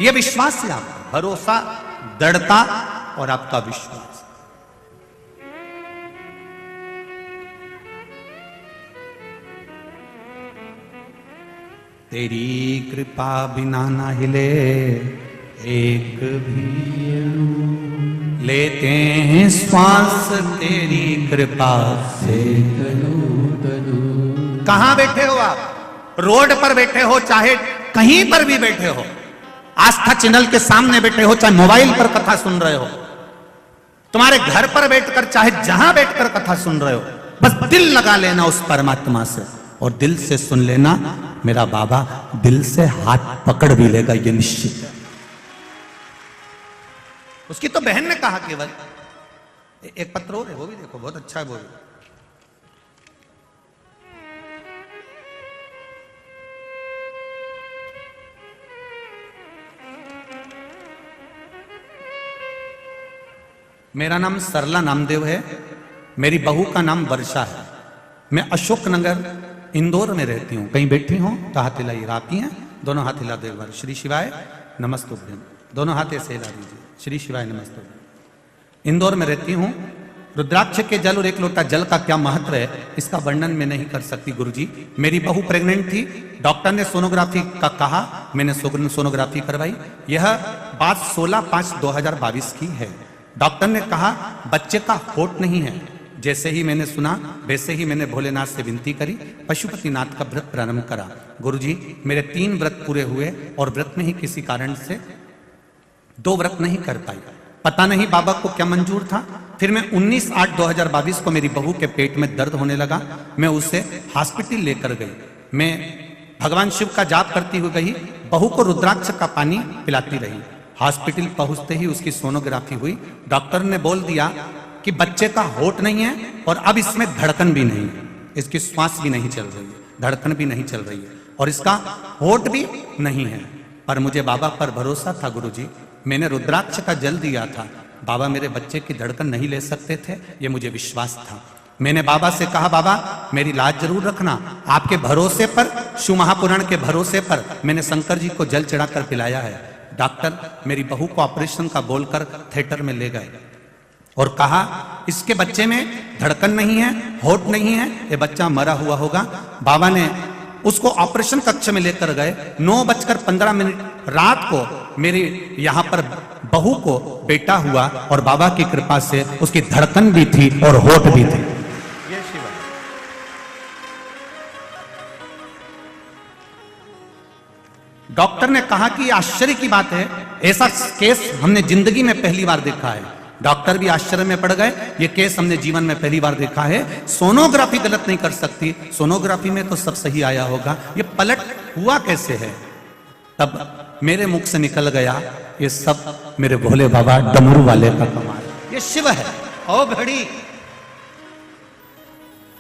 ये विश्वास है आपका, भरोसा, दृढ़ता और आपका विश्वास। तेरी कृपा बिना ना हिले एक भी अणु, लेते हैं श्वास तेरी कृपा से तनु तनु। कहां बैठे हो आप? रोड पर बैठे हो, चाहे कहीं पर भी बैठे हो, आस्था चैनल के सामने बैठे हो, चाहे मोबाइल पर कथा सुन रहे हो, तुम्हारे घर पर बैठकर, चाहे जहां बैठकर कथा सुन रहे हो, बस दिल लगा लेना उस परमात्मा से और दिल से सुन लेना। मेरा बाबा दिल से हाथ पकड़ भी लेगा, ये निश्चित है। उसकी तो बहन ने कहा केवल। एक पत्र और है, वो भी देखो, बहुत अच्छा है वो भी। मेरा नाम सरला नामदेव है, मेरी बहू का नाम वर्षा है। मैं अशोक नगर इंदौर में रहती हूँ। कहीं बैठी हूँ तो हाथ हिलाइए। आप ही हैं? दोनों हाथ हिला दो एक बार। श्री शिवाय नमस्तुभ्यम। दोनों हाथ ऐसे हिला दीजिए। श्री शिवाय नमस्तुभ्यम। इंदौर में रहती हूँ। रुद्राक्ष के जल और एक लोटा जल का क्या महत्व है, इसका वर्णन मैं नहीं कर सकती गुरुजी। मेरी बहू प्रेग्नेंट थी, डॉक्टर ने सोनोग्राफी का कहा, मैंने सोनोग्राफी करवाई। यह बात 16/5/2022 की है। डॉक्टर ने कहा बच्चे का होठ नहीं है। जैसे ही मैंने सुना वैसे ही मैंने भोलेनाथ से विनती करी, पशुपतिनाथ का व्रत प्रारंभ करा। गुरुजी मेरे 3 व्रत पूरे हुए और व्रत में ही किसी कारण से 2 व्रत नहीं कर पाई। पता नहीं बाबा को क्या मंजूर था। फिर मैं 19/8/2022 को मेरी बहू के पेट में दर्द होने लगा। मैं उसे हॉस्पिटल लेकर गई। मैं भगवान शिव का जाप करती हुई गई, बहू को रुद्राक्ष का पानी पिलाती रही। हॉस्पिटल पहुंचते ही उसकी सोनोग्राफी हुई। डॉक्टर ने बोल दिया कि बच्चे का होठ नहीं है और अब इसमें धड़कन भी नहीं है, इसकी श्वास भी नहीं चल रही है, धड़कन भी नहीं चल रही है और इसका होठ भी नहीं है। पर मुझे बाबा पर भरोसा था गुरुजी। मैंने रुद्राक्ष का जल दिया था। बाबा मेरे बच्चे की धड़कन नहीं ले सकते थे, ये मुझे विश्वास था। मैंने बाबा से कहा बाबा मेरी लाज जरूर रखना। आपके भरोसे पर, शिव महापुराण के भरोसे पर मैंने शंकर जी को जल चढ़ाकर पिलाया है। डॉक्टर मेरी बहू को ऑपरेशन का बोलकर थिएटर में ले गए। और कहा इसके बच्चे में धड़कन नहीं है, होठ नहीं है, ये बच्चा मरा हुआ होगा। बाबा ने उसको ऑपरेशन कक्ष में लेकर गए। 9:15 रात को मेरी यहां पर बहू को बेटा हुआ और बाबा की कृपा से उसकी धड़कन भी थी और होठ भी थी। ये शिव है। डॉक्टर ने कहा कि आश्चर्य की बात है, ऐसा केस हमने जिंदगी में पहली बार देखा है। डॉक्टर भी आश्चर्य में पड़ गए, ये केस हमने जीवन में पहली बार देखा है। सोनोग्राफी गलत नहीं कर सकती, सोनोग्राफी में तो सब सही आया होगा, ये पलट हुआ कैसे है? तब मेरे मुख से निकल गया, ये सब मेरे भोले बाबा डमरू वाले का कमाल, ये शिव है। ओ घड़ी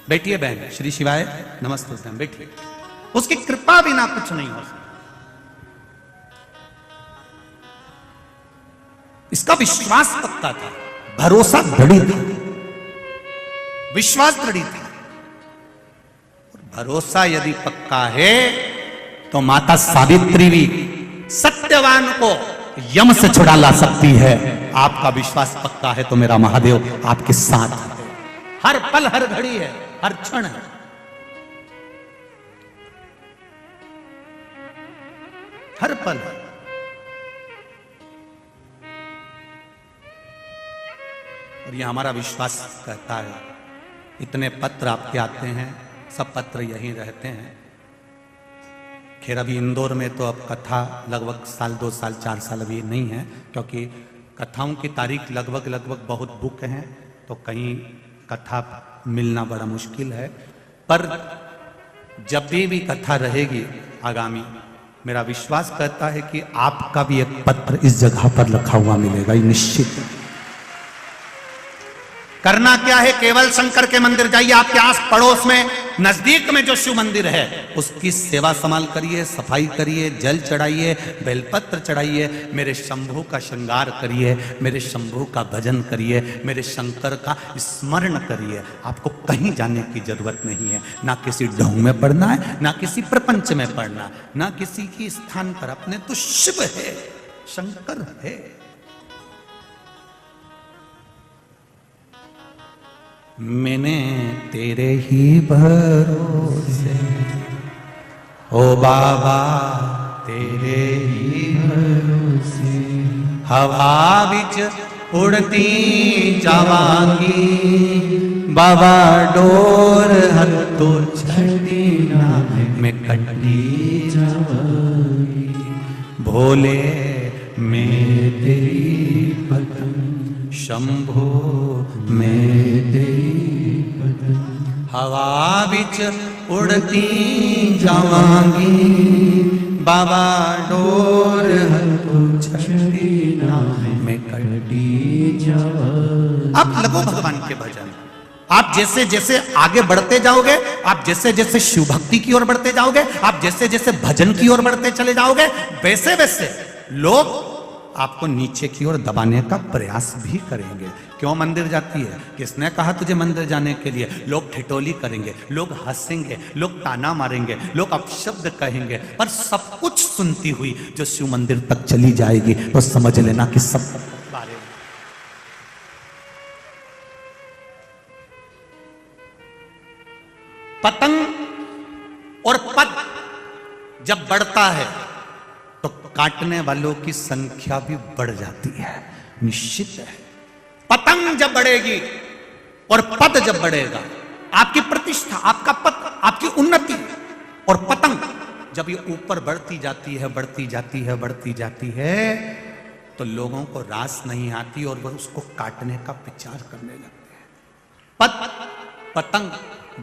बैठिए बहन, श्री शिवाय नमस्ते बहन, बैठिए। उसकी कृपा बिना कुछ नहीं हो सकता। इसका विश्वास पक्का था, भरोसा दृढ़ था, विश्वास दृढ़ था। भरोसा यदि पक्का है तो माता सावित्री भी सत्यवान को यम से छुड़ा ला सकती है। आपका विश्वास पक्का है तो मेरा महादेव आपके साथ है, हर पल हर घड़ी है, हर क्षण है। हर पल है। और ये हमारा विश्वास कहता है। इतने पत्र आपके आते हैं, सब पत्र यहीं रहते हैं। खैर अभी इंदौर में तो अब कथा लगभग साल 2 साल 4 साल अभी नहीं है, क्योंकि कथाओं की तारीख लगभग बहुत बुक हैं, तो कहीं कथा मिलना बड़ा मुश्किल है। पर जब भी कथा रहेगी आगामी, मेरा विश्वास कहता है कि आपका भी एक पत्र इस जगह पर रखा हुआ मिलेगा, ये निश्चित। करना क्या है, केवल शंकर के मंदिर जाइए, आपके आस पड़ोस में नजदीक में जो शिव मंदिर है उसकी सेवा संभाल करिए, सफाई करिए, जल चढ़ाइए, बेलपत्र चढ़ाइए, मेरे शंभू का श्रृंगार करिए, मेरे शंभू का भजन करिए, मेरे शंकर का स्मरण करिए। आपको कहीं जाने की जरूरत नहीं है, ना किसी ढोंग में पड़ना है, ना किसी प्रपंच में पड़ना, ना किसी की स्थान पर। अपने तो शिव है, शंकर है। मैंने तेरे ही भरोसे, ओ बाबा तेरे ही भरोसे, हवा बिच उड़ती जावांगी, बाबा डोर हत्तो छड़ी ना मैं कटी जावांगी, भोले मैं तेरी पतंग, शंभो मैं तेरी पतंग, हवा बिच उड़ती जावांगी, बाबा डोर हत्तो छड़ी ना मैं कटी जावांगी। आप लगो भगवान के भजन। आप जैसे जैसे आगे बढ़ते जाओगे, आप जैसे जैसे शिव भक्ति की ओर बढ़ते जाओगे, आप जैसे जैसे भजन की ओर बढ़ते चले जाओगे, वैसे वैसे लोग आपको नीचे की ओर दबाने का प्रयास भी करेंगे। क्यों मंदिर जाती है? किसने कहा तुझे मंदिर जाने के लिए? लोग ठिठोली करेंगे, लोग हंसेंगे, लोग ताना मारेंगे, लोग अपशब्द कहेंगे, पर सब कुछ सुनती हुई जो शिव मंदिर तक चली जाएगी तो समझ लेना कि सब बारे में। पतंग और पद जब बढ़ता है तो काटने वालों की संख्या भी बढ़ जाती है, निश्चित है। पतंग जब बढ़ेगी और पद जब बढ़ेगा, आपकी प्रतिष्ठा, आपका पद, आपकी उन्नति, और पतंग जब ये ऊपर बढ़ती जाती है, बढ़ती जाती है, बढ़ती जाती है, तो लोगों को रास नहीं आती और वह उसको काटने का विचार करने लगते हैं। पतंग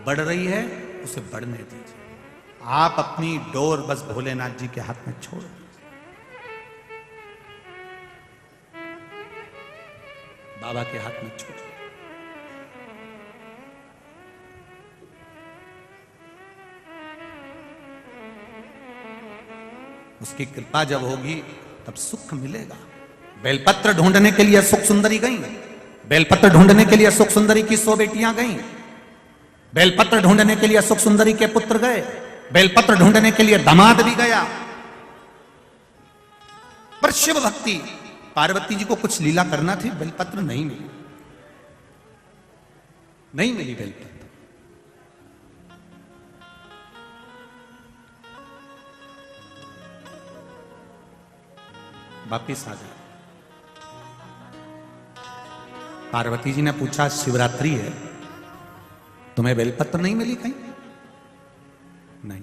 बढ़ रही है, उसे बढ़ने दीजिए। आप अपनी डोर बस भोलेनाथ जी के हाथ में छोड़, बाबा के हाथ में छोड़। उसकी कृपा जब होगी तब सुख मिलेगा। बेलपत्र ढूंढने के लिए सुख सुंदरी गई, बेलपत्र ढूंढने के लिए सुख सुंदरी की 100 बेटियां गईं, बेलपत्र ढूंढने के लिए सुख सुंदरी के पुत्र गए, बेलपत्र ढूंढने के लिए दामाद भी गया। पर शिव भक्ति, पार्वती जी को कुछ लीला करना थी, बेलपत्र नहीं मिली। नहीं मिली बेलपत्र। वापिस आ गए। पार्वती जी ने पूछा शिवरात्रि है, तुम्हें बेलपत्र नहीं मिली कहीं? नहीं,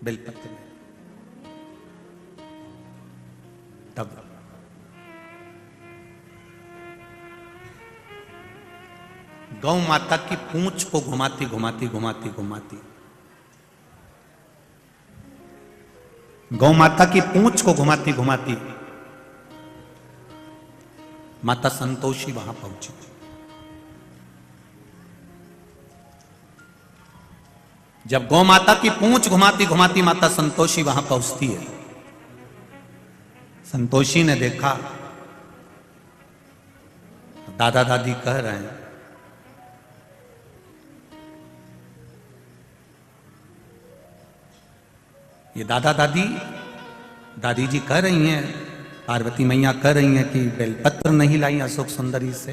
बेलपत्र नहीं। तब गौ माता की पूंछ को घुमाती घुमाती घुमाती घुमाती, गौ माता की पूंछ को घुमाती घुमाती माता संतोषी वहां पहुंची। जब गौ माता की पूंछ घुमाती घुमाती माता संतोषी वहां पहुंचती है, संतोषी ने देखा दादा दादी कह रहे हैं, ये दादा दादी, दादी जी कह रही हैं, पार्वती मैया कह रही हैं कि बेलपत्र नहीं लाई अशोक सुंदरी से।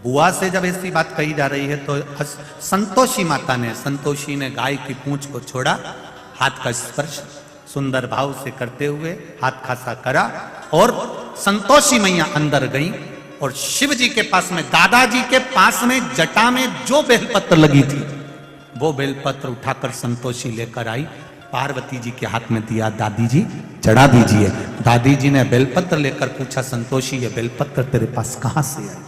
बुआ से जब ऐसी बात कही जा रही है तो संतोषी माता ने, संतोषी ने गाय की पूंछ को छोड़ा, हाथ का स्पर्श सुंदर भाव से करते हुए हाथ खासा करा और संतोषी मैया अंदर गई और शिव जी के पास में, दादाजी के पास में जटा में जो बेलपत्र लगी थी वो बेलपत्र उठाकर संतोषी लेकर आई, पार्वती जी के हाथ में दिया, दादी जी चढ़ा दीजिए। दादी जी ने बेलपत्र लेकर पूछा, संतोषी ये बेलपत्र तेरे पास कहां से आई?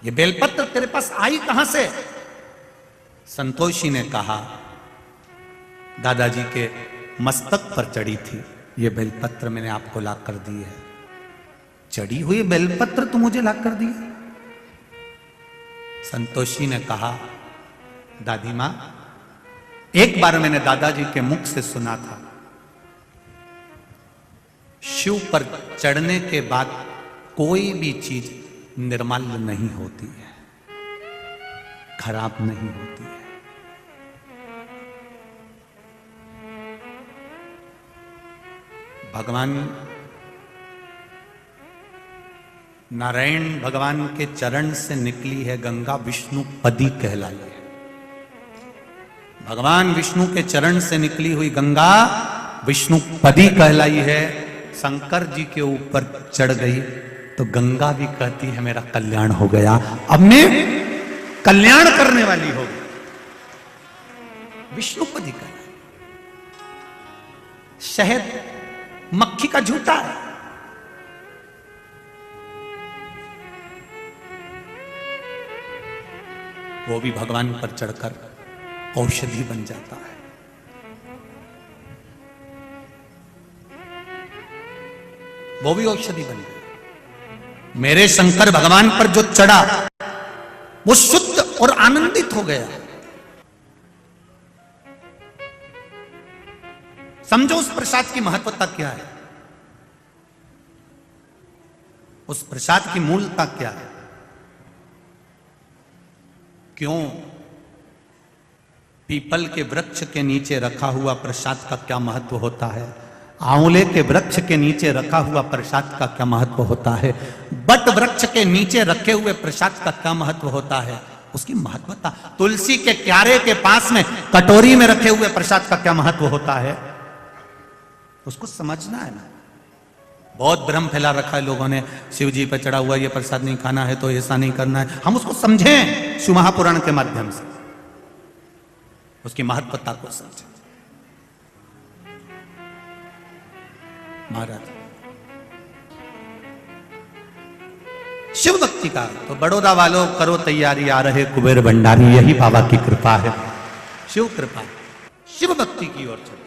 ये बेलपत्र तेरे पास आई कहां से? संतोषी ने कहा, दादाजी के मस्तक पर चढ़ी थी, ये बेलपत्र मैंने आपको लाकर दी है। चढ़ी हुई बेलपत्र तू मुझे लाकर दी? संतोषी ने कहा, दादी मां, एक बार मैंने दादाजी के मुख से सुना था, शिव पर चढ़ने के बाद कोई भी चीज निर्माल्य नहीं होती है, खराब नहीं होती है। भगवान नारायण भगवान के चरण से निकली है गंगा, विष्णु पदी कहलाई है। भगवान विष्णु के चरण से निकली हुई गंगा विष्णु पदी कहलाई है। शंकर जी के ऊपर चढ़ गई तो गंगा भी कहती है मेरा कल्याण हो गया, अब मैं कल्याण करने वाली हो गई। विष्णु पदी कहलाई। शहद मक्खी का झूठा है, वो भी भगवान पर चढ़कर औषधि बन जाता है। वो भी औषधि बन गया। मेरे शंकर भगवान पर जो चढ़ा वो शुद्ध और आनंदित हो गया। समझो उस प्रसाद की महत्वता क्या है, उस प्रसाद की मूलता क्या है। क्यों पीपल के वृक्ष के नीचे रखा हुआ प्रसाद का क्या महत्व होता है, आंवले के वृक्ष के नीचे रखा हुआ प्रसाद का क्या महत्व होता है, बट वृक्ष के नीचे रखे हुए प्रसाद का क्या महत्व होता है, उसकी महत्वता। तुलसी के क्यारे के पास में कटोरी में रखे हुए प्रसाद का क्या महत्व होता है, उसको समझना है ना। बहुत भ्रम फैला रखा है लोगों ने, शिव जी पर चढ़ा हुआ ये प्रसाद नहीं खाना है तो ऐसा नहीं करना है। हम उसको समझें शिव महापुराण के माध्यम से, उसकी महत्वता को समझें। महाराज शिव भक्ति का तो बड़ौदा वालों करो तैयारी, आ रहे कुबेर भंडारी, यही बाबा की कृपा है। शिव कृपा शिव भक्ति की ओर चलो।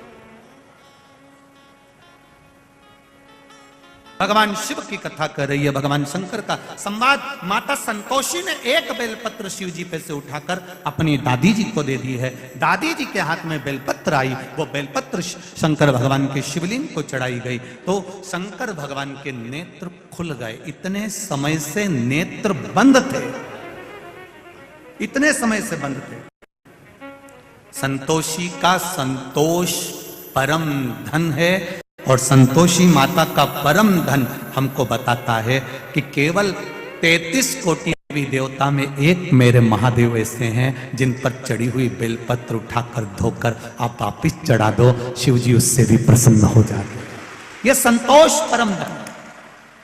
भगवान शिव की कथा कर रही है, भगवान शंकर का संवाद। माता संतोषी ने एक बेलपत्र शिव जी पे से उठाकर अपनी दादी जी को दे दी है। दादी जी के हाथ में बेलपत्र आई, वो बेलपत्र शंकर भगवान के शिवलिंग को चढ़ाई गई तो शंकर भगवान के नेत्र खुल गए। इतने समय से नेत्र बंद थे, इतने समय से बंद थे। संतोषी का संतोष परम धन है और संतोषी माता का परम धन हमको बताता है कि केवल 33 कोटि देवी देवता में एक मेरे महादेव ऐसे हैं जिन पर चढ़ी हुई बेलपत्र उठाकर धोकर आप वापिस चढ़ा दो, शिव जी उससे भी प्रसन्न हो जाते। ये संतोष परम धन,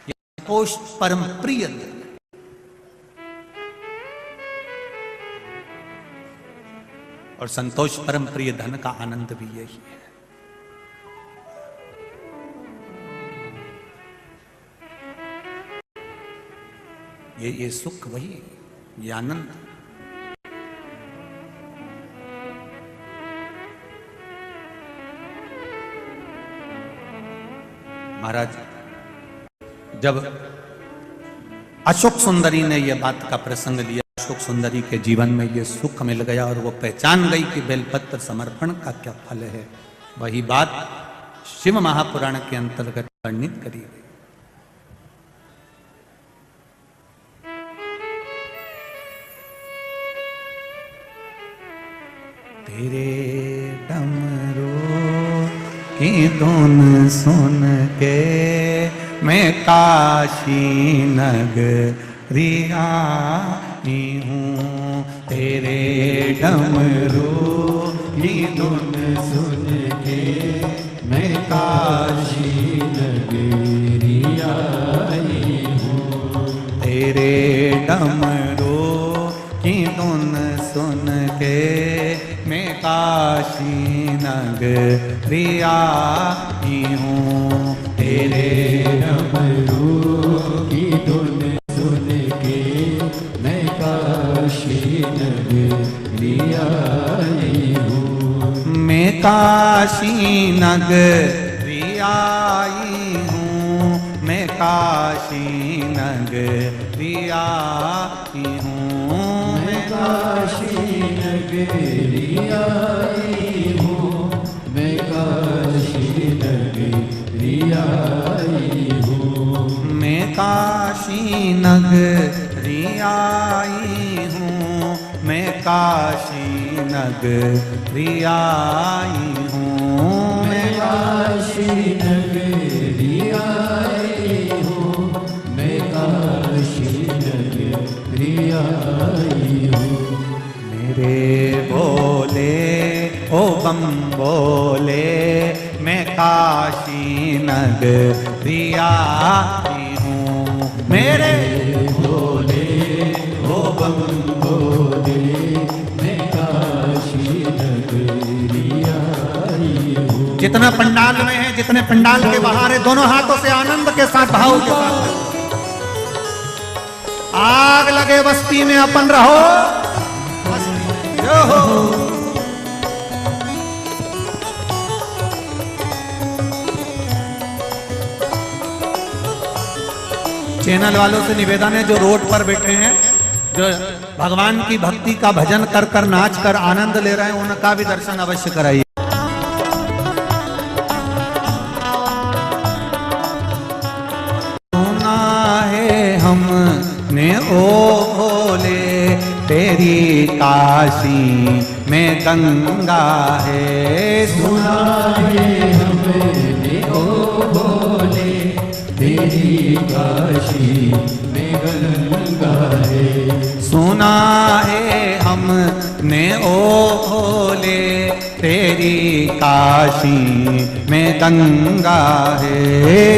ये संतोष परम प्रिय धन। और संतोष परम प्रिय धन का आनंद भी यही है। ये सुख वही, ये आनंद। महाराज जब अशोक सुंदरी ने यह बात का प्रसंग लिया, अशोक सुंदरी के जीवन में यह सुख मिल गया और वो पहचान गई कि बेलपत्र समर्पण का क्या फल है, वही बात शिव महापुराण के अंतर्गत वर्णित करी गई। तेरे डमरू की धुन सुन के मैं काशी नगरी आई हूँ। तेरे डमरू की धुन सुन के मैं काशी नगरी आई हूँ। तेरे डमरू की धुन सुन के मैं काशी नगरी आई हूँ। तेरे डमरू की धुन सुन के मैं काशी नगरी आई हूँ। मैं काशी नगरी आई हूँ। मैं काशी नगरी आई हूँ। मैं काशी नगरी आई हूँ। मैं काशी नगरी आई हूँ। मैं काशी नगरी आई हूँ। मैं काशी नगरी आई हूँ। मैं काशी नगरी आई हूँ। मैं काशी नगरी आई हूँ। मेरे बोले ओ बम बोले मैं काशी नगरी आई हूँ। मेरे बोले ओ बम बोले मैं काशी नगरी आई हूँ। जितना पंडाल में है, जितने पंडाल के बाहर है, दोनों हाथों से आनंद के साथ, भाव के साथ आग लगे बस्ती में अपन रहो। चैनल वालों से निवेदन है, जो रोड पर बैठे हैं, जो भगवान की भक्ति का भजन कर कर नाच कर आनंद ले रहे हैं, उनका भी दर्शन अवश्य कराइए। सुना है हमने ओ भोले तेरी काशी में गंगा है। सुना है हमने ओ भोले तेरी काशी में गंगा है। सुना है हमने ओ भोले तेरी काशी में गंगा है।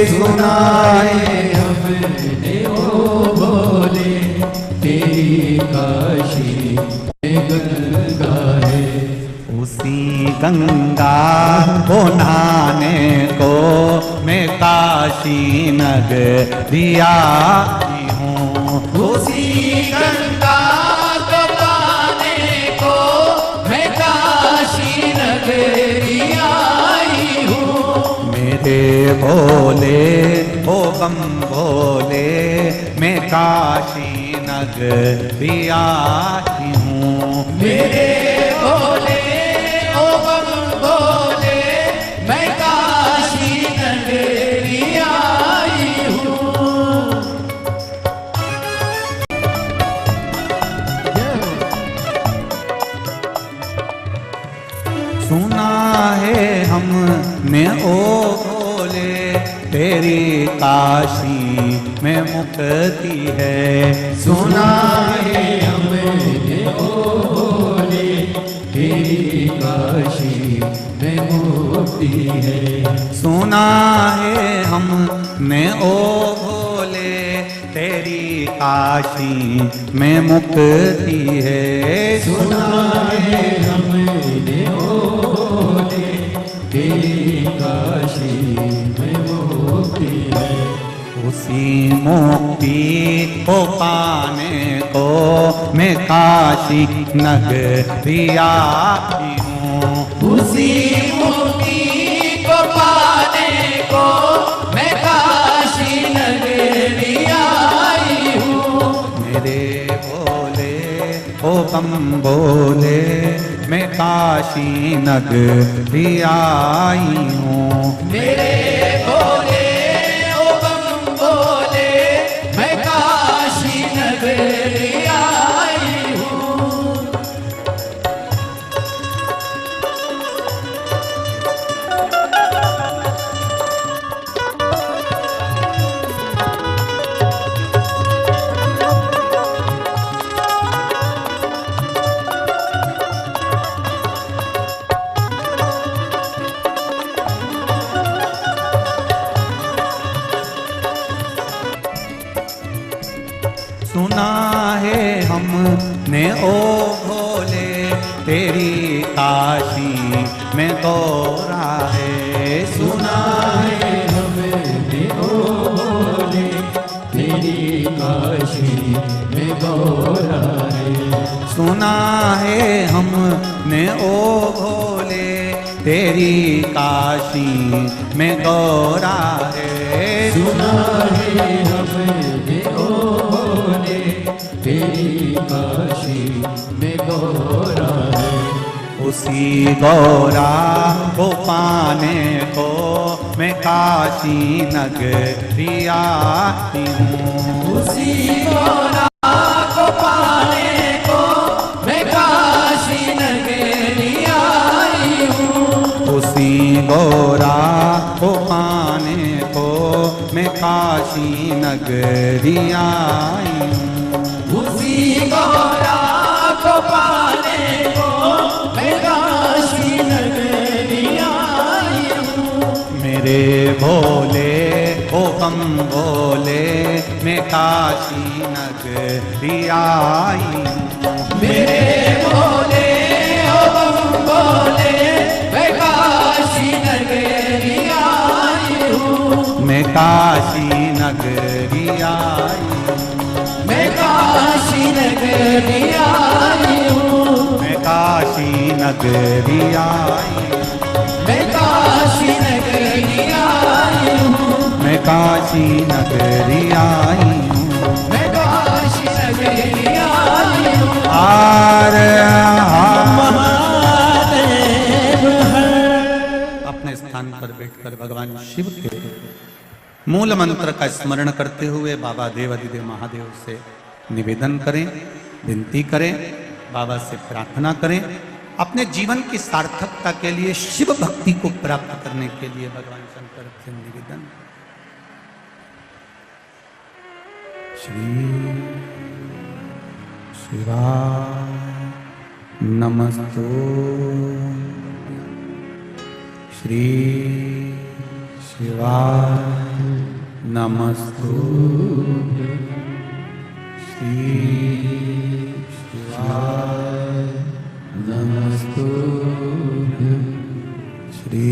सुना है हमने ओ भोले तेरी काशी में गंगा है। उसी गंगा को नहाने को मैं काशी नगरी आई हूँ। उसी गंगा को नहाने को मैं काशी नगरी आई हूँ। मेरे भोले ओ बम भोले मैं काशी नगरी आई हूँ। मेरे भोले ओ बम भोले मैं काशी नगरी आई हूँ। सुना है हमने ओ भोले तेरी काशी में मुक्ति है। सुना है हमने ओ भोले तेरी काशी में मुक्ति है। सुना है हमने ओ भोले तेरी काशी में मुक्ति है। सुना है हमने ओ भोले तेरी काशी में मुक्ति है। उसी मुक्ति को पाने को मैं काशी नगरी आई हूँ। उसी मुक्ति को पाने को मैं काशी नगरी आई हूँ। मेरे भोले ओ बम बोले मैं काशी नगरी आई हूँ। मेरे भोले ओ बम बोले मैं काशी नगरी आई हूँ। सुना है हमने ओ भोले तेरी काशी में दौरा है। सुना है हमने ओ भोले तेरी काशी में गौरा है। सुना है हमने ओ भोले तेरी काशी में गौरा है। सुना है हमने ओ भोले तेरी काशी में गौरा है। उसी गौरा को पाने को मैं काशी नगरी आई हूँ। उसी गौरा को पाने को मैं काशी नगरी आई हूँ। उसी गौरा को पाने को मैं काशी नगरी आई हूँ। उसी गौरा को पाने को मैं काशी नगरी आई हूँ। मेरे भोले ओ बम बोले मैं काशी नगरी आई हूँ। मेरे भोले ओ बम बोले मैं काशी नगरी आई हूँ। मैं काशी नगरी आई हूँ। मैं काशी नगरी आई हूँ। मैं काशी नगरी आई हूँ। मैं काशी नगरी आई हूँ। मैं काशी नगरी आई हूँ। मैं काशी नगरी आई हूँ। आर महादेव हर। अपने स्थान पर बैठकर भगवान शिव के मूल मंत्र का स्मरण करते हुए बाबा देवाधिदेव महादेव से निवेदन करें, विनती करें, बाबा से प्रार्थना करें। अपने जीवन की सार्थकता के लिए, शिव भक्ति को प्राप्त करने के लिए भगवान शंकर से निवेदन। श्री शिवाय नमस्तु। श्री शिवाय नमस्तु। श्री शिवाय नमस्तु। श्री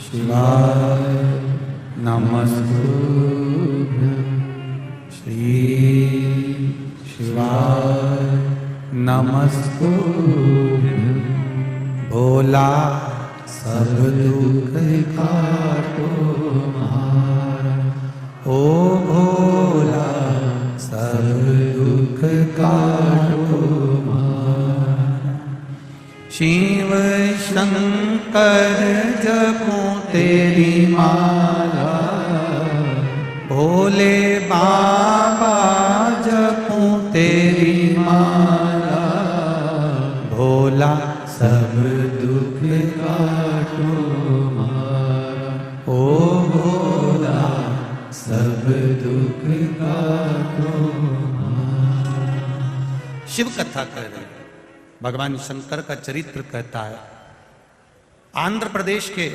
शिवाय नमस्तु। श्री शिवाय नमस्तु। भोला सब दुख काटो हमारा, ओ भोला सब दुख काटो हमारा। शिव शंकर जपो तेरी माला, भोले बाबा जपो तेरी माला। भोला सब दुख काटो मारा, ओ भोला सब दुख काटो मारा। शिव कथा कह रहे हैं। भगवान शंकर का चरित्र कहता है, आंध्र प्रदेश के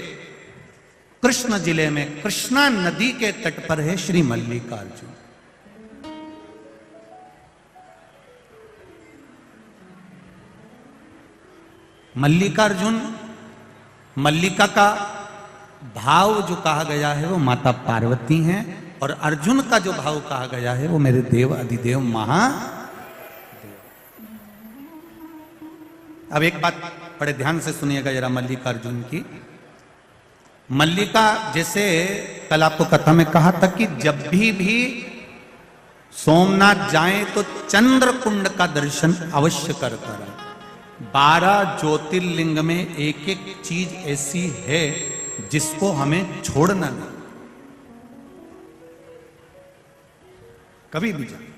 कृष्ण जिले में कृष्णा नदी के तट पर है श्री मल्लिकार्जुन। मल्लिकार्जुन, मल्लिका का भाव जो कहा गया है वो माता पार्वती हैं, और अर्जुन का जो भाव कहा गया है वो मेरे देव अधिदेव महादेव। अब एक बात बड़े ध्यान से सुनिएगा जरा मल्लिकार्जुन की। मल्लिका, जैसे कल आपको कथा में कहा था कि जब भी सोमनाथ जाएं तो चंद्र कुंड का दर्शन अवश्य कर करें। 12 ज्योतिर्लिंग में एक एक चीज ऐसी है जिसको हमें छोड़ना नहीं, कभी भी जाए।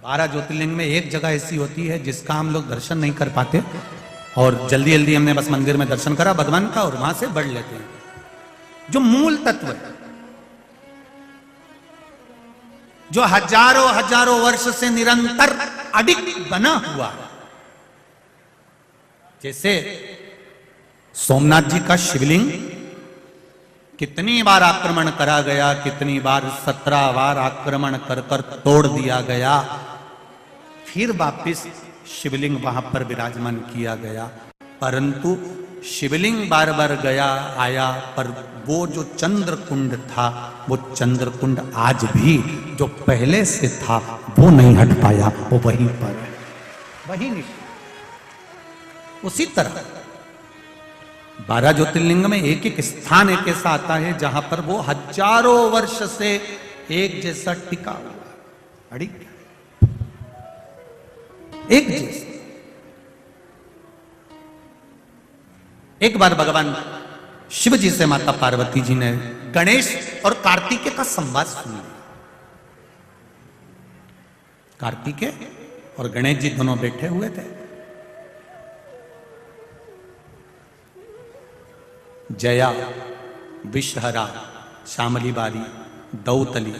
12 ज्योतिर्लिंग में एक जगह ऐसी होती है जिसका हम लोग दर्शन नहीं कर पाते, और जल्दी जल्दी हमने बस मंदिर में दर्शन करा भगवान का और वहां से बढ़ लेते हैं। जो मूल तत्व है, जो हजारों हजारों वर्ष से निरंतर अडिग बना हुआ है, जैसे सोमनाथ जी का शिवलिंग कितनी बार आक्रमण करा गया, कितनी बार 17 बार आक्रमण कर कर तोड़ दिया गया, फिर वापिस शिवलिंग वहां पर विराजमान किया गया, परंतु शिवलिंग बार बार गया आया, पर वो जो चंद्र कुंड था, वो चंद्र कुंड आज भी जो पहले से था वो नहीं हट पाया, वो वहीं पर है, वहीं नहीं। उसी तरह 12 ज्योतिर्लिंग में एक एक स्थान एक ऐसा आता है जहां पर वो हजारों वर्ष से एक जैसा टिका हुआ, अड़िग एक जैसा। एक बार भगवान शिव जी से माता पार्वती जी ने गणेश और कार्तिकेय का संवाद सुन लिया। कार्तिकेय और गणेश जी दोनों बैठे हुए थे। जया, विषहरा, श्यामली बारी, दौतली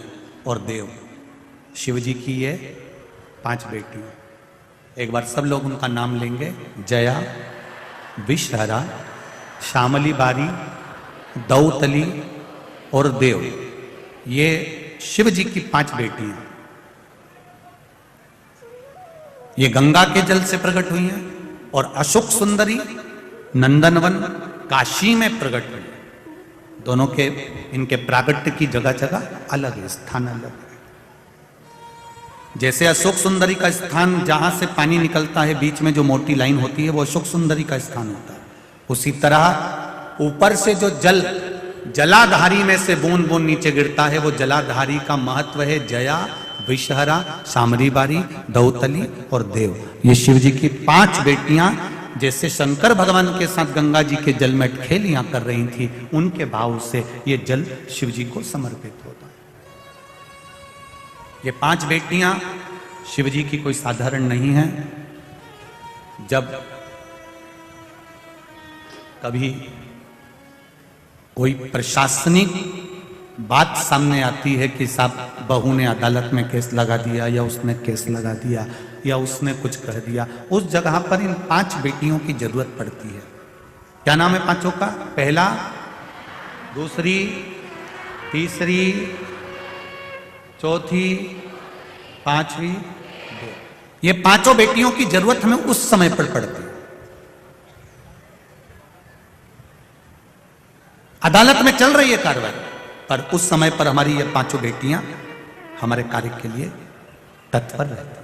और देव, शिव जी की ये 5 बेटी। एक बार सब लोग उनका नाम लेंगे। जया, विषहरा, श्यामली बारी, दौतली और देव, ये शिव जी की 5 बेटी हैं। ये गंगा के जल से प्रकट हुई हैं और अशोक सुंदरी नंदनवन काशी में प्रकट हुई। दोनों के इनके प्रागट्य की जगह जगह अलग है, स्थान अलग है। जैसे अशोक सुंदरी का स्थान जहां से पानी निकलता है, बीच में जो मोटी लाइन होती है, वो अशोक सुंदरी का स्थान होता है। उसी तरह ऊपर से जो जल जलाधारी में से बूंद बूंद नीचे गिरता है, वो जलाधारी का महत्व है। जया, विषहरा, श्यामली बारी, दौतली और देव, ये शिव जी की 5 बेटियां जैसे शंकर भगवान के साथ गंगा जी के जल में खेलियां कर रही थी, उनके भाव से ये जल शिव जी को समर्पित होता। ये 5 बेटियां शिव जी की कोई साधारण नहीं है। जब कभी कोई प्रशासनिक बात सामने आती है कि साहब बहू ने अदालत में केस लगा दिया, या उसने केस लगा दिया, या उसने कुछ कह दिया, उस जगह पर इन 5 बेटियों की जरूरत पड़ती है। क्या नाम है 5 का? पहला, दूसरी, तीसरी, चौथी, 5वीं, 2। ये 5 बेटियों की जरूरत हमें उस समय पर पड़ती है। अदालत में चल रही है कार्रवाई, पर उस समय पर हमारी ये 5 बेटियां हमारे कार्य के लिए तत्पर रहती।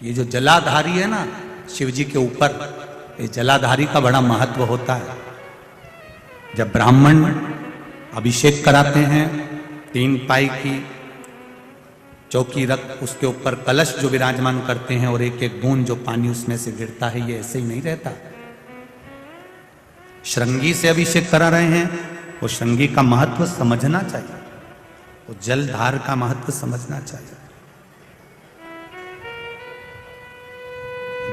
ये जो जलाधारी है ना शिव जी के ऊपर, ये जलाधारी का बड़ा महत्व होता है। जब ब्राह्मण अभिषेक कराते हैं, 3 पाई की चौकी रख उसके ऊपर कलश जो विराजमान करते हैं, और एक एक बूंद जो पानी उसमें से गिरता है, ये ऐसे ही नहीं रहता। श्रृंगी से अभिषेक करा रहे हैं, वो श्रृंगी का महत्व समझना चाहिए, वो जलधार का महत्व समझना चाहिए।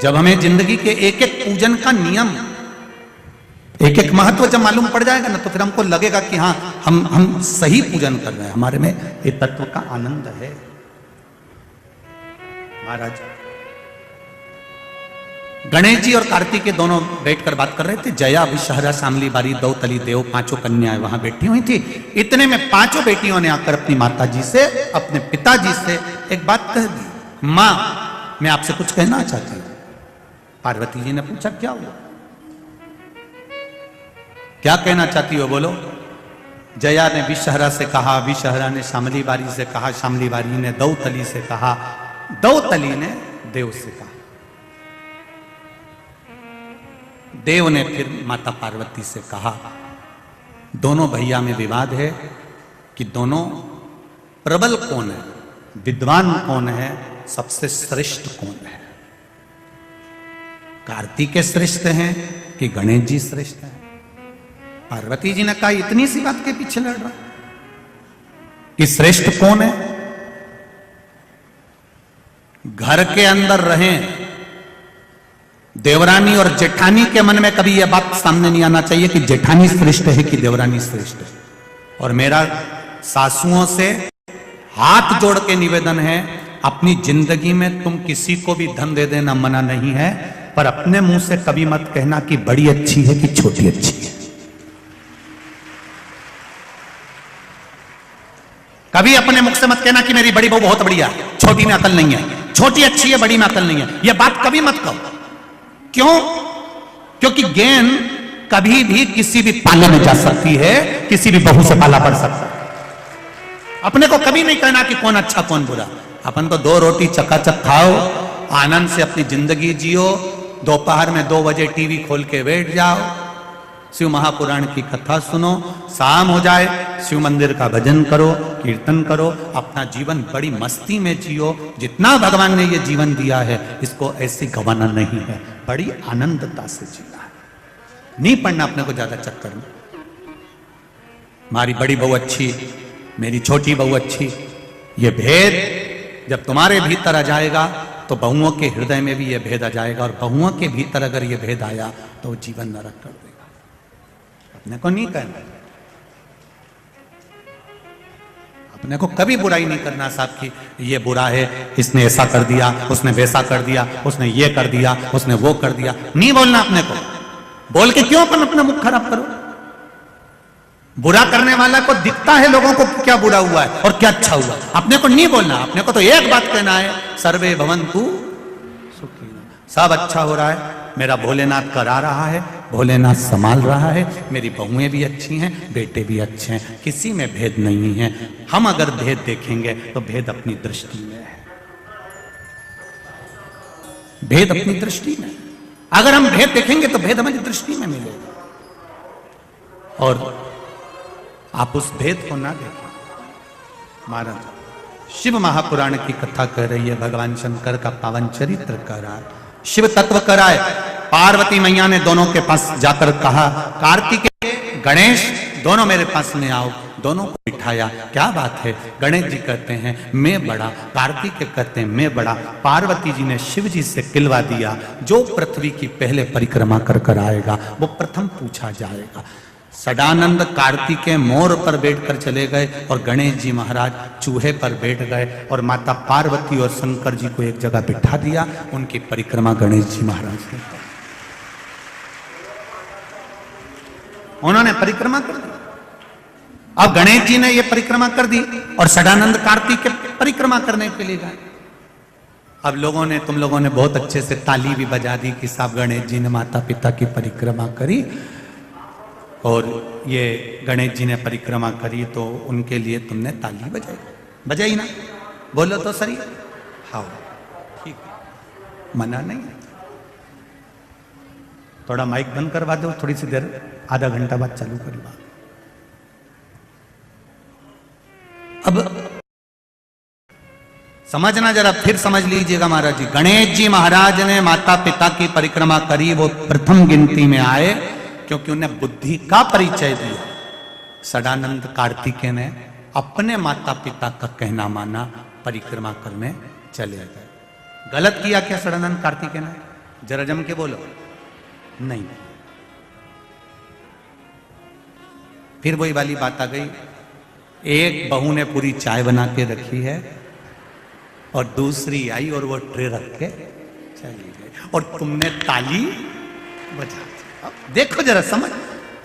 जब हमें जिंदगी के एक एक पूजन का नियम, एक एक महत्व जब मालूम पड़ जाएगा ना, तो फिर हमको लगेगा कि हाँ हम सही पूजन कर रहे हैं, हमारे में ये तत्व का आनंद है। महाराज गणेश जी और कार्तिक के दोनों बैठकर बात कर रहे थे। जया, विषहरा, शामली बारी, दौतली, देव, पांचों कन्याएं वहां बैठी हुई थी। इतने में पांचों बेटियों ने आकर अपनी माता जी से, अपने पिताजी से एक बात कह दी, मां मैं आपसे कुछ कहना चाहती हूं। पार्वती जी ने पूछा क्या हुआ, क्या कहना चाहती हो, बोलो। जया ने विषहरा से कहा, विषहरा ने शामली बारी से कहा, शामली बारी ने दौतली से कहा, दौतली ने देव से कहा। देव ने फिर माता पार्वती से कहा। दोनों भैया में विवाद है कि दोनों प्रबल कौन है, विद्वान कौन है, सबसे श्रेष्ठ कौन है। कार्तिक श्रेष्ठ हैं कि गणेश जी श्रेष्ठ हैं। पार्वती जी ने कहा इतनी सी बात के पीछे लड़ रहा कि श्रेष्ठ कौन है। घर के अंदर रहें, देवरानी और जेठानी के मन में कभी यह बात सामने नहीं आना चाहिए कि जेठानी श्रेष्ठ है कि देवरानी श्रेष्ठ है। और मेरा सासुओं से हाथ जोड़ के निवेदन है, अपनी जिंदगी में तुम किसी को भी धन दे देना मना नहीं है, पर अपने मुंह से कभी मत कहना कि बड़ी अच्छी है कि छोटी अच्छी है। कभी अपने मुख से मत कहना कि मेरी बड़ी बहू बहुत बढ़िया है, छोटी में अकल नहीं है, छोटी अच्छी है, बड़ी में अकल नहीं है। यह बात कभी मत कहो। क्यों? क्योंकि गेंद कभी भी किसी भी पाले में जा सकती है, किसी भी बहू से पाला पड़ सकता है। अपने को कभी नहीं कहना कि कौन अच्छा कौन बुरा। अपन तो 2 रोटी चकाचक खाओ, आनंद से अपनी जिंदगी जियो, दोपहर में 2 बजे टीवी खोल के बैठ जाओ, शिव महापुराण की कथा सुनो, शाम हो जाए शिव मंदिर का भजन करो, कीर्तन करो, अपना जीवन बड़ी मस्ती में जियो। जितना भगवान ने ये जीवन दिया है इसको ऐसे गंवाना नहीं है, बड़ी आनंदता से जीना है। नहीं पड़ना अपने को ज्यादा चक्कर में, हमारी बड़ी बहू अच्छी, मेरी छोटी बहू अच्छी। ये भेद जब तुम्हारे भीतर आ जाएगा तो बहुओं के हृदय में भी ये भेद आ जाएगा, और बहुओं के भीतर अगर ये भेद आया तो जीवन नरक कर देगा। अपने को नहीं कहना, अपने को कभी बुराई नहीं करना साहब की ये बुरा है, इसने ऐसा कर दिया, उसने वैसा कर दिया, उसने ये कर दिया, उसने वो कर दिया। नहीं बोलना अपने को। बोल के क्यों अपन अपना मुख खराब करो। बुरा करने वाला को दिखता है लोगों को क्या बुरा हुआ है और क्या अच्छा हुआ। अपने को नहीं बोलना, अपने को तो एक बात कहना है, सर्वे भवन्तु सुखिनः। सब अच्छा हो रहा है, मेरा भोलेनाथ करा रहा है, भोलेनाथ संभाल रहा है, मेरी बहुएं भी अच्छी हैं, बेटे भी अच्छे हैं, किसी में भेद नहीं है। हम अगर भेद देखेंगे तो भेद अपनी दृष्टि में है, भेद अपनी दृष्टि में। अगर हम भेद देखेंगे तो भेद हमारी दृष्टि में मिलेगा, और आप उस भेद को ना देखें। महाराज शिव महापुराण की कथा कर रही है, भगवान शंकर का पावन चरित्र कर रहा है, शिव तत्व कराए। पार्वती मैया ने दोनों के पास जाकर कहा, कार्तिकेय गणेश दोनों मेरे पास में आओ। दोनों को बिठाया। क्या बात है? गणेश जी कहते हैं मैं बड़ा, कार्तिकेय कहते हैं मैं बड़ा। पार्वती जी ने शिव जी से किलवा दिया, जो पृथ्वी की पहले परिक्रमा कर कर आएगा वो प्रथम पूछा जाएगा। सदानंद कार्तिकेय मोर पर बैठकर चले गए और गणेश जी महाराज चूहे पर बैठ गए, और माता पार्वती और शंकर जी को एक जगह बिठा दिया। उनकी परिक्रमा गणेश जी महाराज ने, उन्होंने परिक्रमा कर दी। अब गणेश जी ने यह परिक्रमा कर दी और सदानंद कार्तिक के परिक्रमा करने के लिए गए। अब लोगों ने, तुम लोगों ने बहुत अच्छे से ताली भी बजा दी कि साहब गणेश जी ने माता पिता की परिक्रमा करी, और ये गणेश जी ने परिक्रमा करी तो उनके लिए तुमने ताली बजाई। बजाई ना? बोलो तो सही। हाँ ठीक है, मना नहीं है। थोड़ा माइक बंद करवा दो, थोड़ी सी देर, आधा घंटा बाद चालू करवा। अब समझना, जरा फिर समझ लीजिएगा महाराज जी। गणेश जी महाराज ने माता पिता की परिक्रमा करी, वो प्रथम गिनती में आए क्योंकि उन्हें बुद्धि का परिचय दिया। सदानंद कार्तिकेय ने अपने माता पिता का कहना माना, परिक्रमा करने चले गए। गलत किया क्या सदानंद कार्तिकेय ने? जरा जम के बोलो, नहीं। फिर वही वाली बात आ गई, एक बहू ने पूरी चाय बना के रखी है और दूसरी आई और वो ट्रे रख के चली गई और तुमने ताली बजा दी। अब देखो जरा समझ,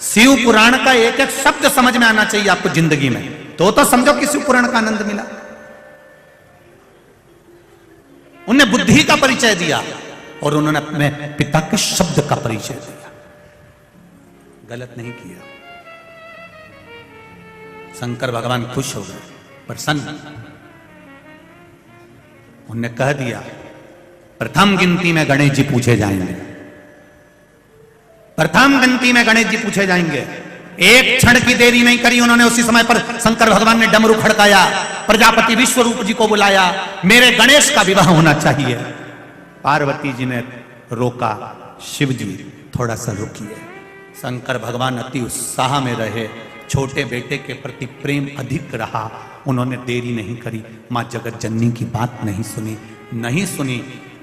शिव पुराण का एक एक शब्द समझ में आना चाहिए आपको जिंदगी में, तो समझो कि शिव पुराण का आनंद मिला। उन्होंने बुद्धि का परिचय दिया और उन्होंने अपने पिता के शब्द का परिचय दिया, गलत नहीं किया। शंकर भगवान खुश हो गए, प्रसन्न। उन्होंने कह दिया प्रथम गिनती में गणेश जी पूछे जाएंगे, प्रथम गिनती में गणेश जी पूछे जाएंगे। एक क्षण की देरी नहीं करी उन्होंने, उसी समय पर शंकर भगवान ने डमरू खड़काया, प्रजापति विश्वरूप जी को बुलाया, मेरे गणेश का विवाह होना चाहिए। पार्वती जी ने रोका, शिव जी थोड़ा सा रुकिए। शंकर भगवान अति उत्साह में रहे, छोटे बेटे के प्रति प्रेम अधिक रहा, उन्होंने देरी नहीं करी। मां जगत जननी की बात नहीं सुनी।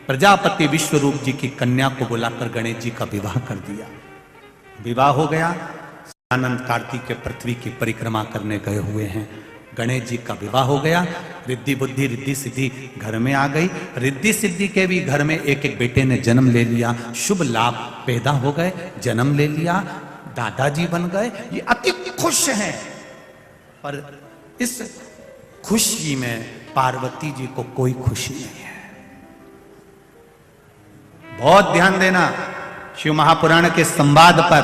प्रजापति विश्वरूप जी की कन्या को बुलाकर गणेश जी का विवाह कर दिया। विवाह हो गया। आनंद कार्तिक के पृथ्वी की परिक्रमा करने गए हुए हैं, गणेश जी का विवाह हो गया। रिद्धि बुद्धि रिद्धि सिद्धि घर में आ गई। रिद्धि सिद्धि के भी घर में एक एक बेटे ने जन्म ले लिया, शुभ लाभ पैदा हो गए, जन्म ले लिया, दादाजी बन गए। ये अति खुश हैं, पर इस खुशी में पार्वती जी को कोई खुशी नहीं है। बहुत ध्यान देना शिव महापुराण के संवाद पर।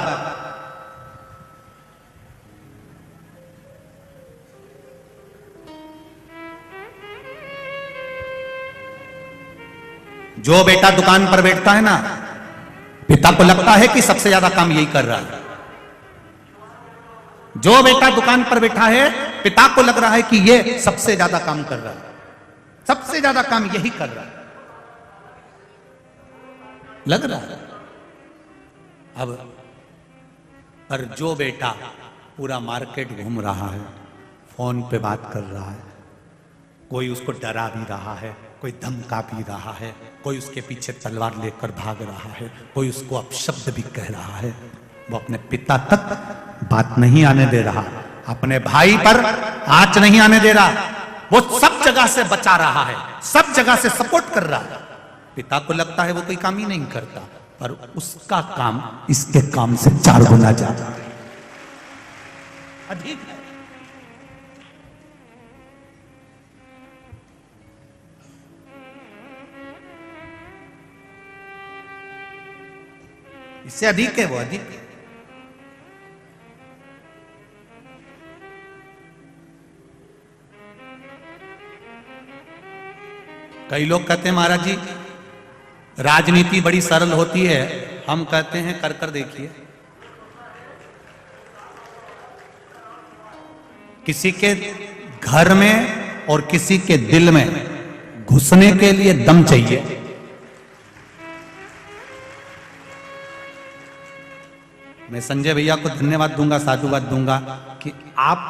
जो बेटा दुकान पर बैठता है ना, पिता को लगता है कि सबसे ज्यादा काम यही कर रहा है। जो बेटा दुकान पर बैठा है, पिता को लग रहा है कि ये सबसे ज्यादा काम कर रहा है, सबसे ज्यादा काम यही कर रहा है, लग रहा है। अब पर जो बेटा पूरा मार्केट घूम रहा है, फोन पे बात कर रहा है, कोई उसको डरा भी रहा है, कोई धमका भी रहा है, कोई उसके पीछे तलवार लेकर भाग रहा है, कोई उसको अपशब्द भी कह रहा है, वो अपने पिता तक बात नहीं आने दे रहा, अपने भाई पर आंच नहीं आने दे रहा, वो सब जगह से बचा रहा है, सब जगह से सपोर्ट कर रहा है। पिता को लगता है वो कोई काम ही नहीं करता, पर उसका काम इसके काम से 4 गुना ज्यादा अधिक है। इससे अधिक है, वो अधिक है। कई लोग कहते हैं महाराज जी राजनीति बड़ी सरल होती है, हम कहते हैं कर कर देखिए। किसी के घर में और किसी के दिल में घुसने के लिए दम चाहिए। मैं संजय भैया को धन्यवाद दूंगा, साधुवाद दूंगा कि आप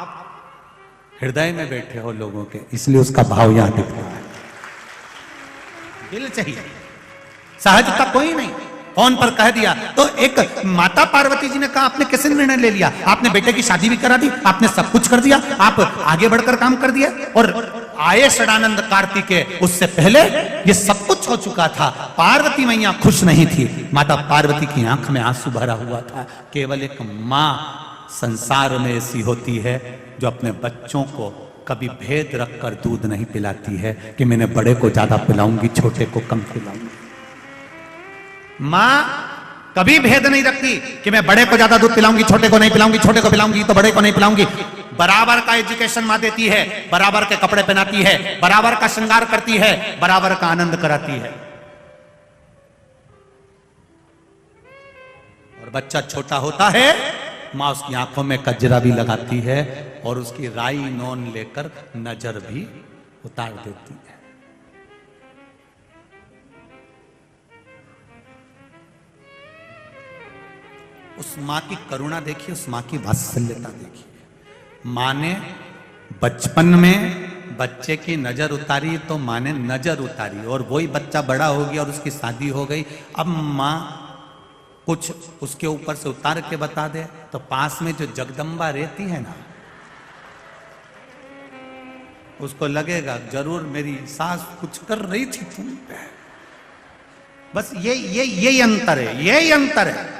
हृदय में बैठे हो लोगों के, इसलिए उसका भाव यहां दिख रहा है। दिल चाहिए, सहजता कोई नहीं। फोन पर कह दिया तो एक माता पार्वती जी ने कहा आपने कैसे निर्णय ले लिया, आपने बेटे की शादी भी करा दी, आपने सब कुछ कर दिया, आप आगे बढ़कर काम कर दिया। और आए षडानंद कार्तिकेय, उससे पहले ये सब कुछ हो चुका था। पार्वती मैया खुश नहीं थी, माता पार्वती की आंख में आंसू भरा हुआ था। केवल एक मां संसार में ऐसी होती है जो अपने बच्चों को कभी भेद रखकर दूध नहीं पिलाती है कि मैंने बड़े को ज्यादा पिलाऊंगी, छोटे को कम पिलाऊंगी। मां कभी भेद नहीं रखती कि मैं बड़े को ज्यादा दूध पिलाऊंगी, छोटे को नहीं पिलाऊंगी, छोटे को पिलाऊंगी तो बड़े को नहीं पिलाऊंगी। बराबर का एजुकेशन मां देती है, बराबर के कपड़े पहनाती है, बराबर का श्रृंगार करती है, बराबर का आनंद कराती है। और बच्चा छोटा होता है, मां उसकी आंखों में कजरा भी लगाती है और उसकी राई नोन लेकर नजर भी उतार देती है। उस मां की करुणा देखिए, उस मां की वात्सल्यता देखिए। मां ने बचपन में बच्चे की नजर उतारी तो माँ ने नजर उतारी, और वही बच्चा बड़ा हो गया और उसकी शादी हो गई। अब माँ कुछ उसके ऊपर से उतार के बता दे तो पास में जो जगदम्बा रहती है ना, उसको लगेगा जरूर मेरी सास कुछ कर रही थी तुम पे। बस यही अंतर है, यही अंतर है।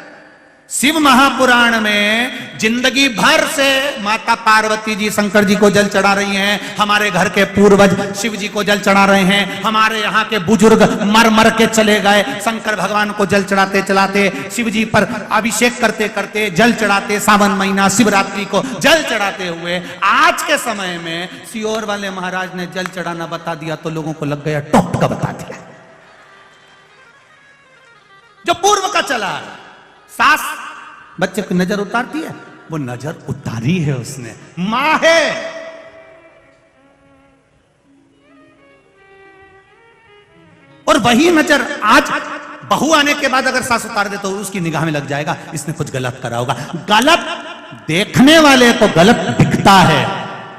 शिव महापुराण में जिंदगी भर से माता पार्वती जी शंकर जी को जल चढ़ा रही हैं, हमारे घर के पूर्वज शिव जी को जल चढ़ा रहे हैं, हमारे यहाँ के बुजुर्ग मर मर के चले गए शंकर भगवान को जल चढ़ाते चढ़ाते, शिव जी पर अभिषेक करते करते, जल चढ़ाते, सावन महीना शिवरात्रि को जल चढ़ाते हुए आज के समय में सियोर वाले महाराज ने जल चढ़ाना बता दिया तो लोगों को लग गया टॉप का बता दिया। जो पूर्व का चला है, सास बच्चे की नजर उतारती है, वो नजर उतारी है उसने, मां है। और वही नजर आज बहू आने के बाद अगर सास उतार दे तो उसकी निगाह में लग जाएगा इसने कुछ गलत करा होगा। गलत देखने वाले को गलत दिखता है।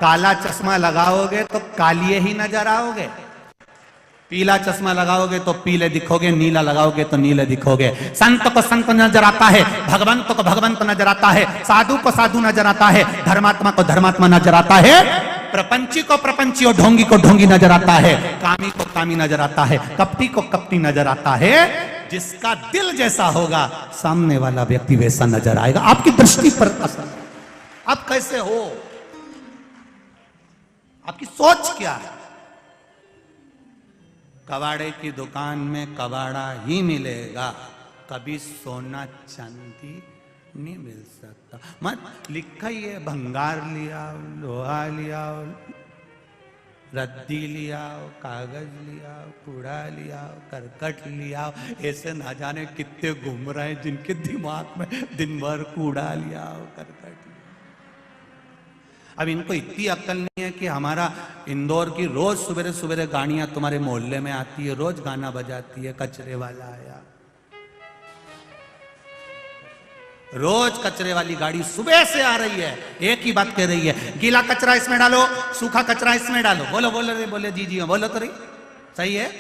काला चश्मा लगाओगे तो कालिए ही नजर आओगे, पीला चश्मा लगाओगे तो पीले दिखोगे, नीला लगाओगे तो नीले दिखोगे। संत को संत नजर आता है, भगवंत को भगवंत नजर आता है, साधु को साधु नजर आता है, धर्मात्मा को धर्मात्मा नजर आता है, प्रपंची को प्रपंची और ढोंगी को ढोंगी नजर आता है, कामी को कामी नजर आता है, कपटी को कपटी नजर आता है। जिसका दिल जैसा होगा सामने वाला व्यक्ति वैसा नजर आएगा। आपकी दृष्टि पर असर, आप कैसे हो, आपकी सोच क्या है। कबाड़े की दुकान में कबाड़ा ही मिलेगा, कभी सोना चांदी नहीं मिल सकता। मत लिखा ही है भंगार लिया, लोहा लिया, रद्दी लिया, कागज लिया, कूड़ा लिया, करकट लिया। ऐसे ना जाने कितने घूम रहे हैं जिनके दिमाग में दिन भर कूड़ा लिया, करकट। अब इनको इतनी अक्ल नहीं है कि हमारा इंदौर की रोज सुबह सुबह गाड़ियां तुम्हारे मोहल्ले में आती है, रोज गाना बजाती है, कचरे वाला आया। रोज कचरे वाली गाड़ी सुबह से आ रही है, एक ही बात कह रही है, गीला कचरा इसमें डालो, सूखा कचरा इसमें डालो। बोलो बोलो रे, बोले जी जी बोलो तो रही, सही है।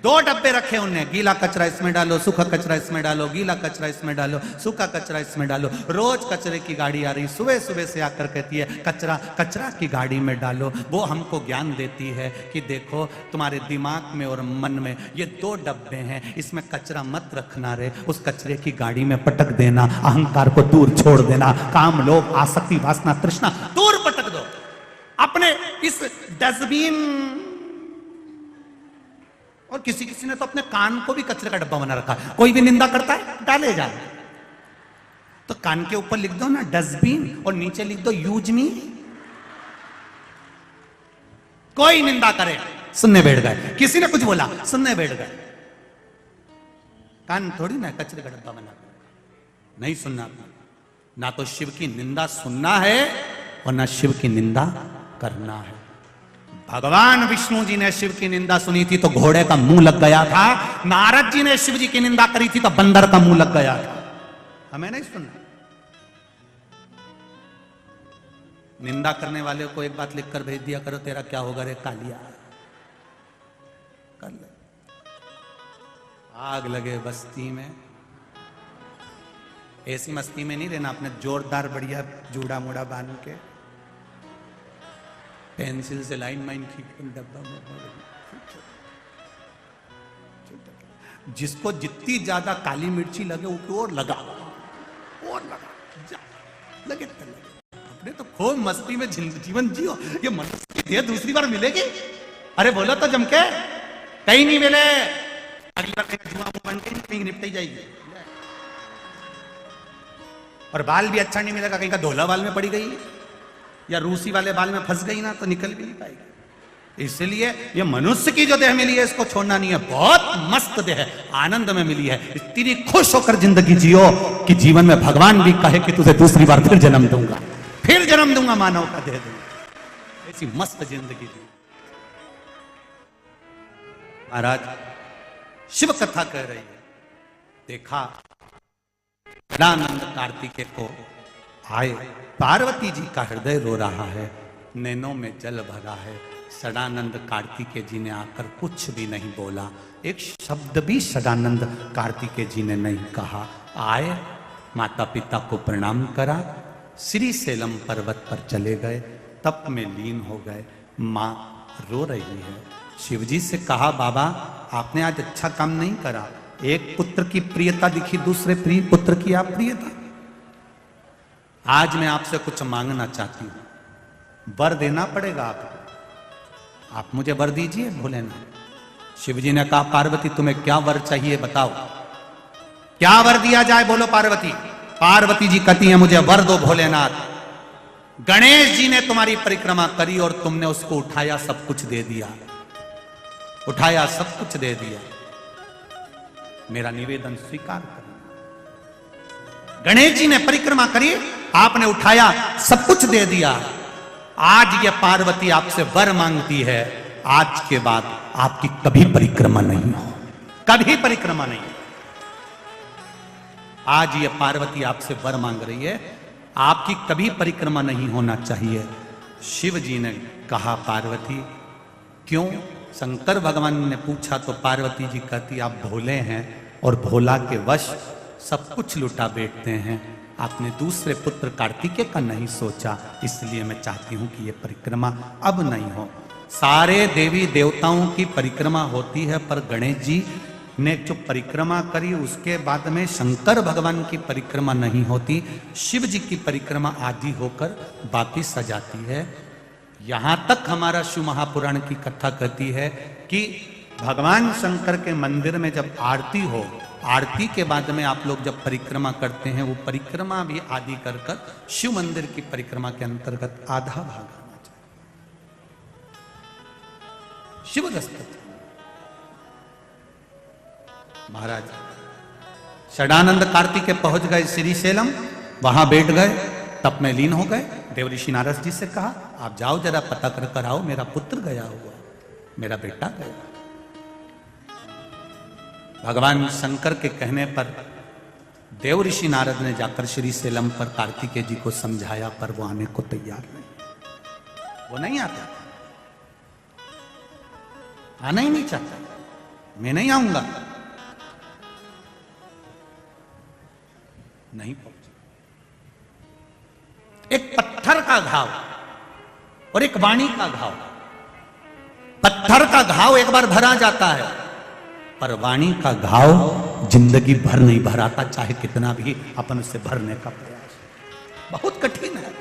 2 डब्बे रखे उनने, गीला कचरा इसमें डालो, सूखा कचरा इसमें डालो, गीला कचरा इसमें डालो, सूखा कचरा इसमें डालो। रोज कचरे की गाड़ी आ रही, सुबह सुबह से आकर कहती है कचरा कचरा की गाड़ी में डालो। वो हमको ज्ञान देती है कि देखो तुम्हारे दिमाग में और मन में ये 2 डब्बे हैं, इसमें कचरा मत रखना रे, उस कचरे की गाड़ी में पटक देना, अहंकार को दूर छोड़ देना, काम लोभ आसक्ति वासना तृष्णा दूर पटक दो। अपने इस डस्टबिन, और किसी किसी ने तो अपने कान को भी कचरे का डब्बा बना रखा है, कोई भी निंदा करता है डाले जा, तो कान के ऊपर लिख दो ना डस्टबिन और नीचे लिख दो यूज मी। कोई निंदा करे सुनने बैठ गए, किसी ने कुछ बोला सुनने बैठ गए। कान थोड़ी ना कचरे का डब्बा बना, नहीं सुनना। ना तो शिव की निंदा सुनना है और ना शिव की निंदा करना है। भगवान विष्णु जी ने शिव की निंदा सुनी थी तो घोड़े का मुंह लग गया था, नारद जी ने शिव जी की निंदा करी थी तो बंदर का मुंह लग गया था। हमें नहीं सुनना। निंदा करने वाले को एक बात लिखकर भेज दिया करो, तेरा क्या होगा रे कालिया, कर ले। आग लगे बस्ती में, ऐसी मस्ती में नहीं रहना, अपने जोरदार बढ़िया जूड़ा मुड़ा बांध के पेंसिल से लाइन माइन खींच डब्बा में। जिसको जितनी ज्यादा काली मिर्ची लगे वो और लगा, और लगा, लगे तो लगे। अपने तो खूब मस्ती में जीवन जियो, ये मनुष्य की देह दूसरी बार मिलेगी? अरे बोलो तो जम के, कहीं नहीं मिले, अगली बार कहीं जुआ बन के कहीं निपटाई जाएगी। और बाल भी अच्छा नहीं मिलेगा, कहीं का धोला बाल में पड़ी गई या रूसी वाले बाल में फंस गई ना तो निकल भी नहीं पाएगी। इसलिए ये मनुष्य की जो देह मिली है इसको छोड़ना नहीं है। बहुत मस्त देह है, आनंद में मिली है, इतनी खुश होकर जिंदगी जियो कि जीवन में भगवान भी कहे कि तुझे दूसरी बार फिर जन्म दूंगा, फिर जन्म दूंगा, मानव का देह दूंगा। ऐसी मस्त जिंदगी जी। महाराज शिव कथा कह रही है, देखा रानंद कार्तिकेय को आए, पार्वती जी का हृदय रो रहा है, नैनों में जल भरा है, सदानंद कार्तिकेय जी ने आकर कुछ भी नहीं बोला, एक शब्द भी सदानंद कार्तिकेय जी ने नहीं कहा। आए, माता पिता को प्रणाम करा, श्री सेलम पर्वत पर चले गए, तप में लीन हो गए। माँ रो रही है। शिवजी से कहा, बाबा आपने आज अच्छा काम नहीं करा, एक पुत्र की प्रियता दिखी, दूसरे पुत्र की अप्रियता। आज मैं आपसे कुछ मांगना चाहती हूं, वर देना पड़ेगा आपको, आप मुझे वर दीजिए भोलेनाथ। शिवजी ने कहा, पार्वती तुम्हें क्या वर चाहिए बताओ, क्या वर दिया जाए, बोलो पार्वती। पार्वती जी कहती है, मुझे वर दो भोलेनाथ। गणेश जी ने तुम्हारी परिक्रमा करी और तुमने उसको उठाया, सब कुछ दे दिया, उठाया सब कुछ दे दिया, मेरा निवेदन स्वीकार करो। गणेश जी ने परिक्रमा करी, आपने उठाया, सब कुछ दे दिया। आज ये पार्वती आपसे वर मांगती है, आज के बाद आपकी कभी परिक्रमा नहीं हो, कभी परिक्रमा नहीं। आज ये पार्वती आपसे वर मांग रही है, आपकी कभी परिक्रमा नहीं होना चाहिए। शिव जी ने कहा, पार्वती क्यों? शंकर भगवान ने पूछा तो पार्वती जी कहती, आप भोले हैं और भोला के वश सब कुछ लुटा बैठते हैं, आपने दूसरे पुत्र कार्तिकेय का नहीं सोचा, इसलिए मैं चाहती हूं कि यह परिक्रमा अब नहीं हो। सारे देवी देवताओं की परिक्रमा होती है, पर गणेश जी ने जो परिक्रमा करी उसके बाद में शंकर भगवान की परिक्रमा नहीं होती, शिव जी की परिक्रमा आदि होकर वापिस आ जाती है। यहां तक हमारा शिव महापुराण की कथा कहती है कि भगवान शंकर के मंदिर में जब आरती हो, आरती के बाद में आप लोग जब परिक्रमा करते हैं, वो परिक्रमा भी आदि कर कर शिव मंदिर की परिक्रमा के अंतर्गत आधा भाग आना चाहिए। शिव दस्तक महाराज षडानंद कार्तिकेय पहुंच गए श्रीशैलम, वहां बैठ गए, तप में लीन हो गए। देव ऋषि नारद जी से कहा, आप जाओ जरा पता कर आओ, मेरा पुत्र गया हुआ, मेरा बेटा गया। भगवान शंकर के कहने पर देव ऋषि नारद ने जाकर श्रीशैलम पर कार्तिकेय जी को समझाया, पर वो आने को तैयार नहीं, वो नहीं आता, आना ही नहीं चाहता, मैं नहीं आऊंगा, नहीं पहुंचे। एक पत्थर का घाव और एक वाणी का घाव। पत्थर का घाव एक बार भरा जाता है, पर वाणी का घाव जिंदगी भर नहीं भराता, चाहे कितना भी अपन उसे भरने का प्रयास, बहुत कठिन है।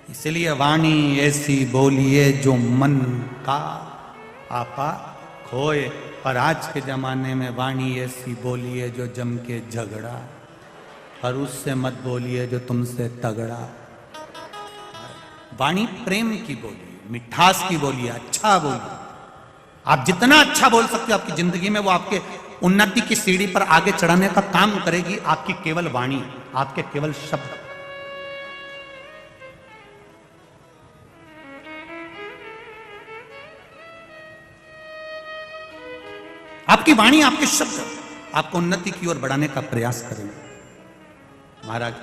इसलिए वाणी ऐसी बोलिए जो मन का आपा खोए, पर आज के जमाने में वाणी ऐसी बोलिए जो जम के झगड़ा, और उससे मत बोलिए जो तुमसे तगड़ा। वाणी प्रेम की बोलिए, मिठास की बोलिए, अच्छा बोलिए। आप जितना अच्छा बोल सकते हो आपकी जिंदगी में, वो आपके उन्नति की सीढ़ी पर आगे चढ़ाने का काम करेगी आपकी केवल वाणी, आपके केवल शब्द। आपकी वाणी, आपके शब्द आपको उन्नति की ओर बढ़ाने का प्रयास करेंगे। महाराज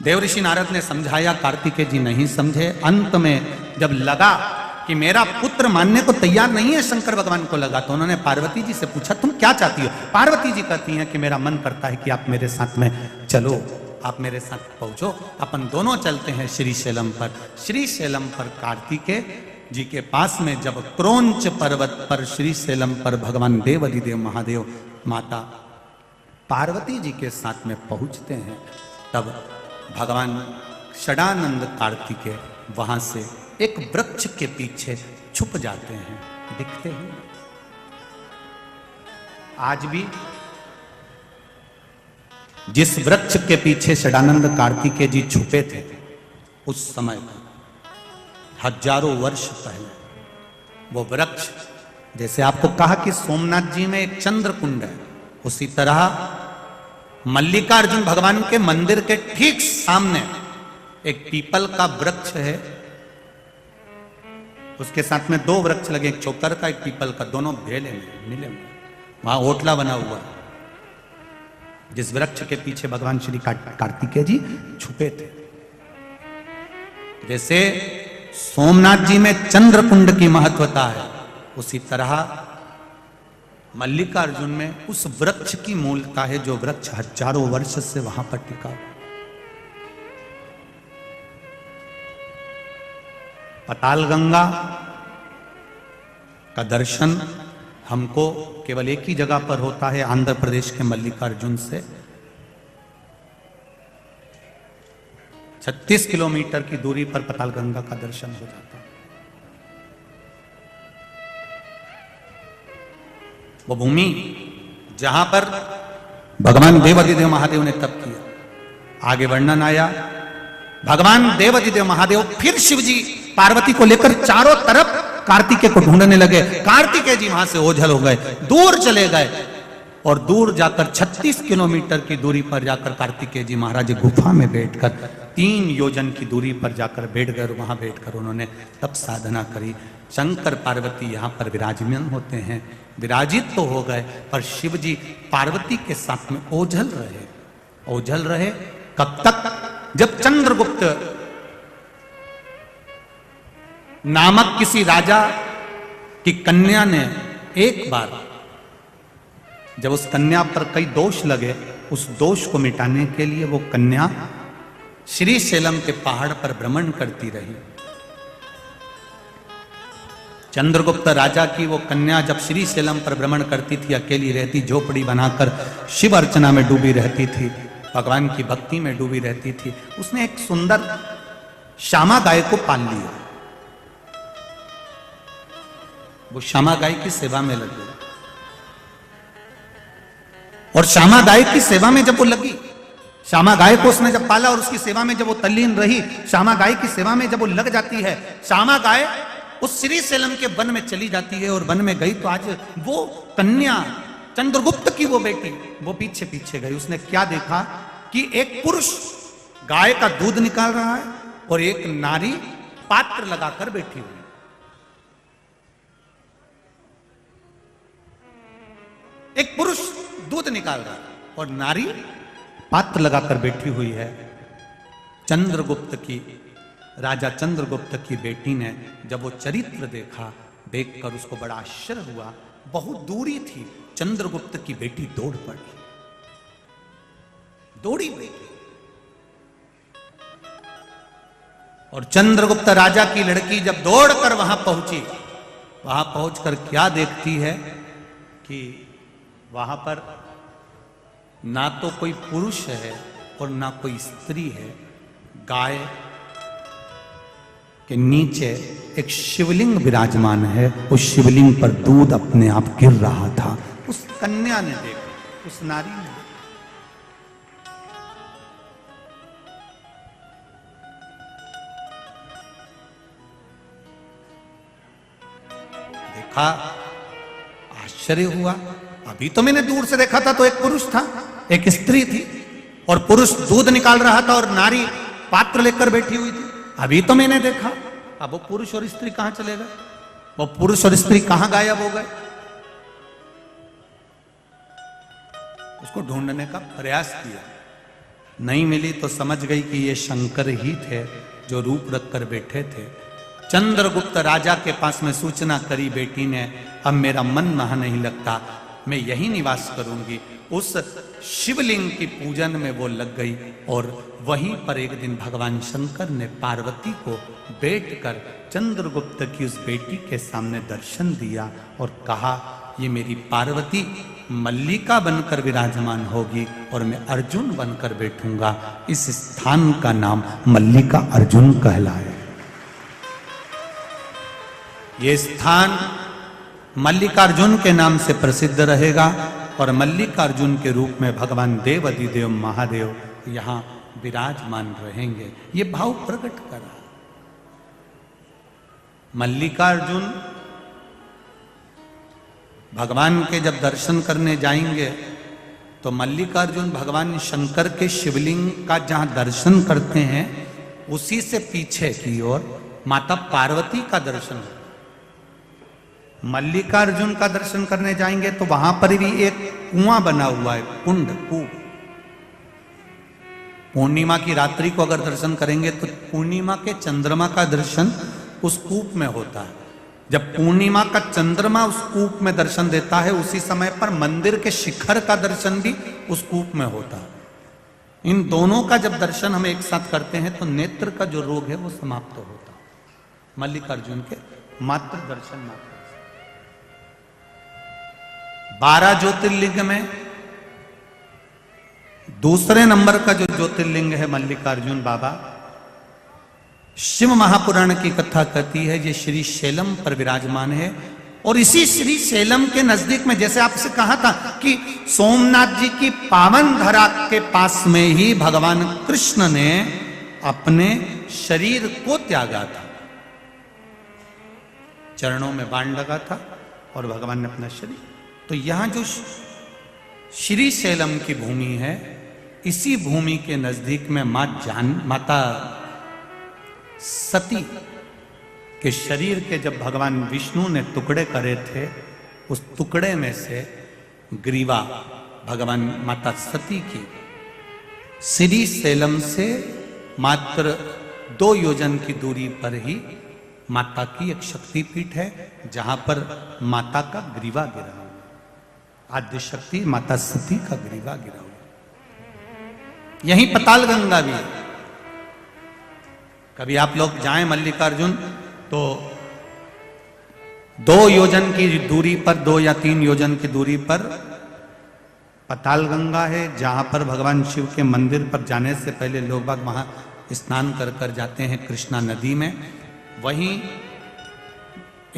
देव ऋषि नारद ने समझाया, कार्तिकेय जी नहीं समझे। अंत में जब लगा कि मेरा पुत्र मानने को तैयार नहीं है, शंकर भगवान को लगा, तो उन्होंने पार्वती जी से पूछा, तुम क्या चाहती हो? पार्वती जी कहती हैं कि मेरा मन करता है कि आप मेरे साथ में चलो, आप मेरे साथ पहुंचो, अपन दोनों चलते हैं श्रीशैलम पर। श्रीशैलम पर कार्तिकेय जी के पास में जब क्रोंच पर्वत पर श्रीशैलम पर भगवान देवाधिदेव महादेव माता पार्वती जी के साथ में पहुंचते हैं, तब भगवान षडानंद कार्तिकेय वहां से एक वृक्ष के पीछे छुप जाते हैं, दिखते ही। आज भी जिस वृक्ष के पीछे षडानंद कार्तिकेय जी छुपे थे, उस समय हजारों वर्ष पहले वो वृक्ष, जैसे आपको कहा कि सोमनाथ जी में एक चंद्र कुंड है, उसी तरह मल्लिकार्जुन भगवान के मंदिर के ठीक सामने एक पीपल का वृक्ष है, उसके साथ में दो वृक्ष लगे, एक चोकर का एक पीपल का, दोनों भेले में मिले हुए, वहां ओटला बना हुआ, जिस वृक्ष के पीछे भगवान श्री कार्तिकेय जी छुपे थे। जैसे सोमनाथ जी में चंद्रकुंड की महत्वता है, उसी तरह मल्लिकार्जुन में उस वृक्ष की मूलता है जो वृक्ष हजारों वर्ष से वहां पर टिका। पाताल गंगा का दर्शन हमको केवल एक ही जगह पर होता है, आंध्र प्रदेश के मल्लिकार्जुन से 36 किलोमीटर की दूरी पर पाताल गंगा का दर्शन हो जाता है। वो भूमि जहां पर भगवान देवादिदेव महादेव ने तप किया। आगे वर्णन आया, भगवान देवादिदेव महादेव फिर शिव जी पार्वती को लेकर चारों तरफ कार्तिकेय को ढूंढने लगे। कार्तिकेय जी वहां से ओझल हो गए, दूर चले गए और दूर जाकर 36 किलोमीटर की दूरी पर जाकर कार्तिकेय जी महाराज गुफा में बैठकर 3 योजन की दूरी पर जाकर बैठ गए। वहां बैठकर उन्होंने तप साधना करी। शंकर पार्वती यहाँ पर विराजमान होते हैं, विराजित तो हो गए, पर शिव जी पार्वती के साथ में ओझल रहे। ओझल रहे कब तक? जब चंद्रगुप्त नामक किसी राजा की कन्या ने एक बार, जब उस कन्या पर कई दोष लगे, उस दोष को मिटाने के लिए वो कन्या श्रीशैलम के पहाड़ पर भ्रमण करती रही। चंद्रगुप्त राजा की वो कन्या जब श्रीशैलम पर भ्रमण करती थी, अकेली रहती, झोपड़ी बनाकर शिव अर्चना में डूबी रहती थी, भगवान की भक्ति में डूबी रहती थी। उसने एक सुंदर श्यामा गाय को पाल लिया। वो श्यामा गाय की सेवा में लग गई और श्यामा गाय की सेवा में जब वो लगी, श्यामा गाय को उसने जब पाला और उसकी सेवा में जब वो तल्लीन रही, श्यामा गाय की सेवा में जब वो लग जाती है, श्यामा गाय उस श्रीशैलम के वन में चली जाती है। और वन में गई तो आज वो कन्या चंद्रगुप्त की वो बेटी वो पीछे पीछे गई। उसने क्या देखा कि एक पुरुष गाय का दूध निकाल रहा है और एक नारी पात्र लगाकर बैठी हुई। एक पुरुष दूध निकाल रहा है और नारी पात्र लगाकर बैठी हुई है। चंद्रगुप्त की, राजा चंद्रगुप्त की बेटी ने जब वो चरित्र देखा, देखकर उसको बड़ा आश्चर्य हुआ। बहुत दूरी थी, चंद्रगुप्त की बेटी दौड़ पड़ी, दौड़ी बेटी। और चंद्रगुप्त राजा की लड़की जब दौड़कर वहां पहुंची, वहां पहुंचकर क्या देखती है कि वहां पर ना तो कोई पुरुष है और ना कोई स्त्री है। गाय के नीचे एक शिवलिंग विराजमान है, उस शिवलिंग पर दूध अपने आप गिर रहा था। उस कन्या ने देखा, उस नारी ने देखा, आश्चर्य हुआ। अभी तो मैंने दूर से देखा था तो एक पुरुष था, एक स्त्री थी, और पुरुष दूध निकाल रहा था और नारी पात्र लेकर बैठी हुई थी। अभी तो मैंने देखा, अब वो पुरुष और स्त्री कहां चले गए? वो पुरुष और स्त्री कहां गायब हो गए? उसको ढूंढने का प्रयास किया, नहीं मिली तो समझ गई कि ये शंकर ही थे जो रूप रखकर बैठे थे। चंद्रगुप्त राजा के पास में सूचना करी बेटी ने, अब मेरा मन वहां नहीं लगता, मैं यही निवास करूंगी। उस शिवलिंग की पूजन में वो लग गई और वहीं पर एक दिन भगवान शंकर ने पार्वती को बैठकर चंद्रगुप्त की उस बेटी के सामने दर्शन दिया और कहा, ये मेरी पार्वती मल्लिका बनकर विराजमान होगी और मैं अर्जुन बनकर बैठूंगा। इस स्थान का नाम मल्लिका अर्जुन कहलाए। ये स्थान मल्लिकार्जुन के नाम से प्रसिद्ध रहेगा और मल्लिकार्जुन के रूप में भगवान देवादिदेव महादेव यहां विराजमान रहेंगे। ये भाव प्रकट करा। मल्लिकार्जुन भगवान के जब दर्शन करने जाएंगे तो मल्लिकार्जुन भगवान शंकर के शिवलिंग का जहां दर्शन करते हैं, उसी से पीछे की ओर माता पार्वती का दर्शन। मल्लिकार्जुन का दर्शन करने जाएंगे तो वहां पर भी एक कुआं बना हुआ है, कुंड, कूप। पूर्णिमा की रात्रि को अगर दर्शन करेंगे तो पूर्णिमा के चंद्रमा का दर्शन उस कूप में होता है। जब पूर्णिमा का चंद्रमा उस कूप में दर्शन देता है, उसी समय पर मंदिर के शिखर का दर्शन भी उस कूप में होता है। इन दोनों का जब दर्शन हम एक साथ करते हैं तो नेत्र का जो रोग है वो समाप्त होता है। मल्लिकार्जुन के मात्र दर्शन मात्र 12 ज्योतिर्लिंग में दूसरे नंबर का जो ज्योतिर्लिंग है मल्लिकार्जुन बाबा, शिव महापुराण की कथा कहती है ये श्री शैलम पर विराजमान है। और इसी श्री शैलम के नजदीक में, जैसे आपसे कहा था कि सोमनाथ जी की पावन धरा के पास में ही भगवान कृष्ण ने अपने शरीर को त्यागा था। चरणों में बाण लगा था और भगवान ने अपना शरीर, तो यहां जो श्री शैलम की भूमि है, इसी भूमि के नजदीक में माता सती के शरीर के जब भगवान विष्णु ने टुकड़े करे थे, उस टुकड़े में से ग्रीवा भगवान माता सती की श्री शैलम से मात्र 2 योजन की दूरी पर ही माता की एक शक्तिपीठ है, जहां पर माता का ग्रीवा गिरा हुआ, आद्य शक्ति माता सती का ग्रीवा गिरा हुआ। यहीं पताल गंगा भी है। कभी आप लोग जाएं मल्लिकार्जुन तो 2 योजन की दूरी पर, 2 या 3 योजन की दूरी पर पताल गंगा है, जहां पर भगवान शिव के मंदिर पर जाने से पहले लोग बाग वहां स्नान कर कर जाते हैं कृष्णा नदी में। वहीं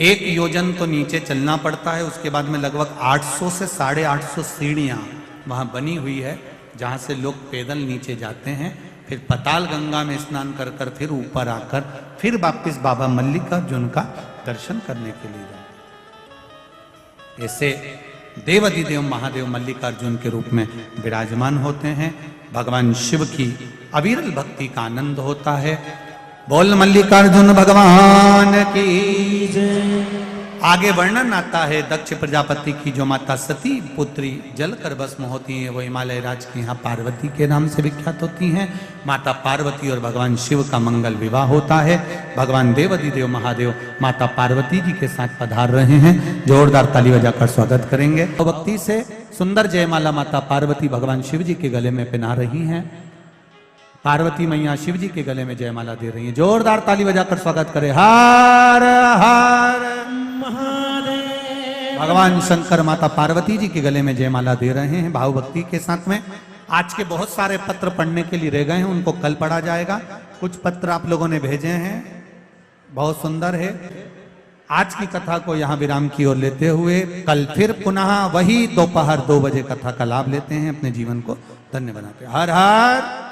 1 योजन तो नीचे चलना पड़ता है, उसके बाद में लगभग 800 से 850 सीढ़ियां वहां बनी हुई है, जहां से लोग पैदल नीचे जाते हैं, फिर पताल गंगा में स्नान कर कर फिर ऊपर आकर फिर वापिस बाबा मल्लिकार्जुन का दर्शन करने के लिए जाते। ऐसे देवाधिदेव महादेव मल्लिकार्जुन के रूप में विराजमान होते हैं। भगवान शिव की अविरल भक्ति का आनंद होता है। बोल मल्लिकार्जुन भगवान की जय। आगे वर्णन आता है दक्ष प्रजापति की जो माता सती पुत्री जलकर भस्म होती हैं, वो हिमालय राज की यहाँ पार्वती के नाम से विख्यात होती हैं। माता पार्वती और भगवान शिव का मंगल विवाह होता है। भगवान देवाधिदेव महादेव माता पार्वती जी के साथ पधार रहे हैं। जोरदार ताली बजाकर स्वागत करेंगे। तो भक्ति से सुंदर जयमाला माता पार्वती भगवान शिव जी के गले में पहना रही हैं। पार्वती मैया शिव जी के गले में जयमाला दे रही हैं। जोरदार ताली बजाकर स्वागत करें। हर हर महादेव। भगवान शंकर माता पार्वती जी के गले में जयमाला दे रहे हैं भाव भक्ति के साथ में। आज के बहुत सारे पत्र पढ़ने के लिए रह गए हैं, उनको कल पढ़ा जाएगा। कुछ पत्र आप लोगों ने भेजे हैं, बहुत सुंदर है। आज की कथा को यहाँ विराम की ओर लेते हुए कल फिर पुनः वही दोपहर 2 बजे कथा का लाभ लेते हैं, अपने जीवन को धन्य बनाते हैं। हर हर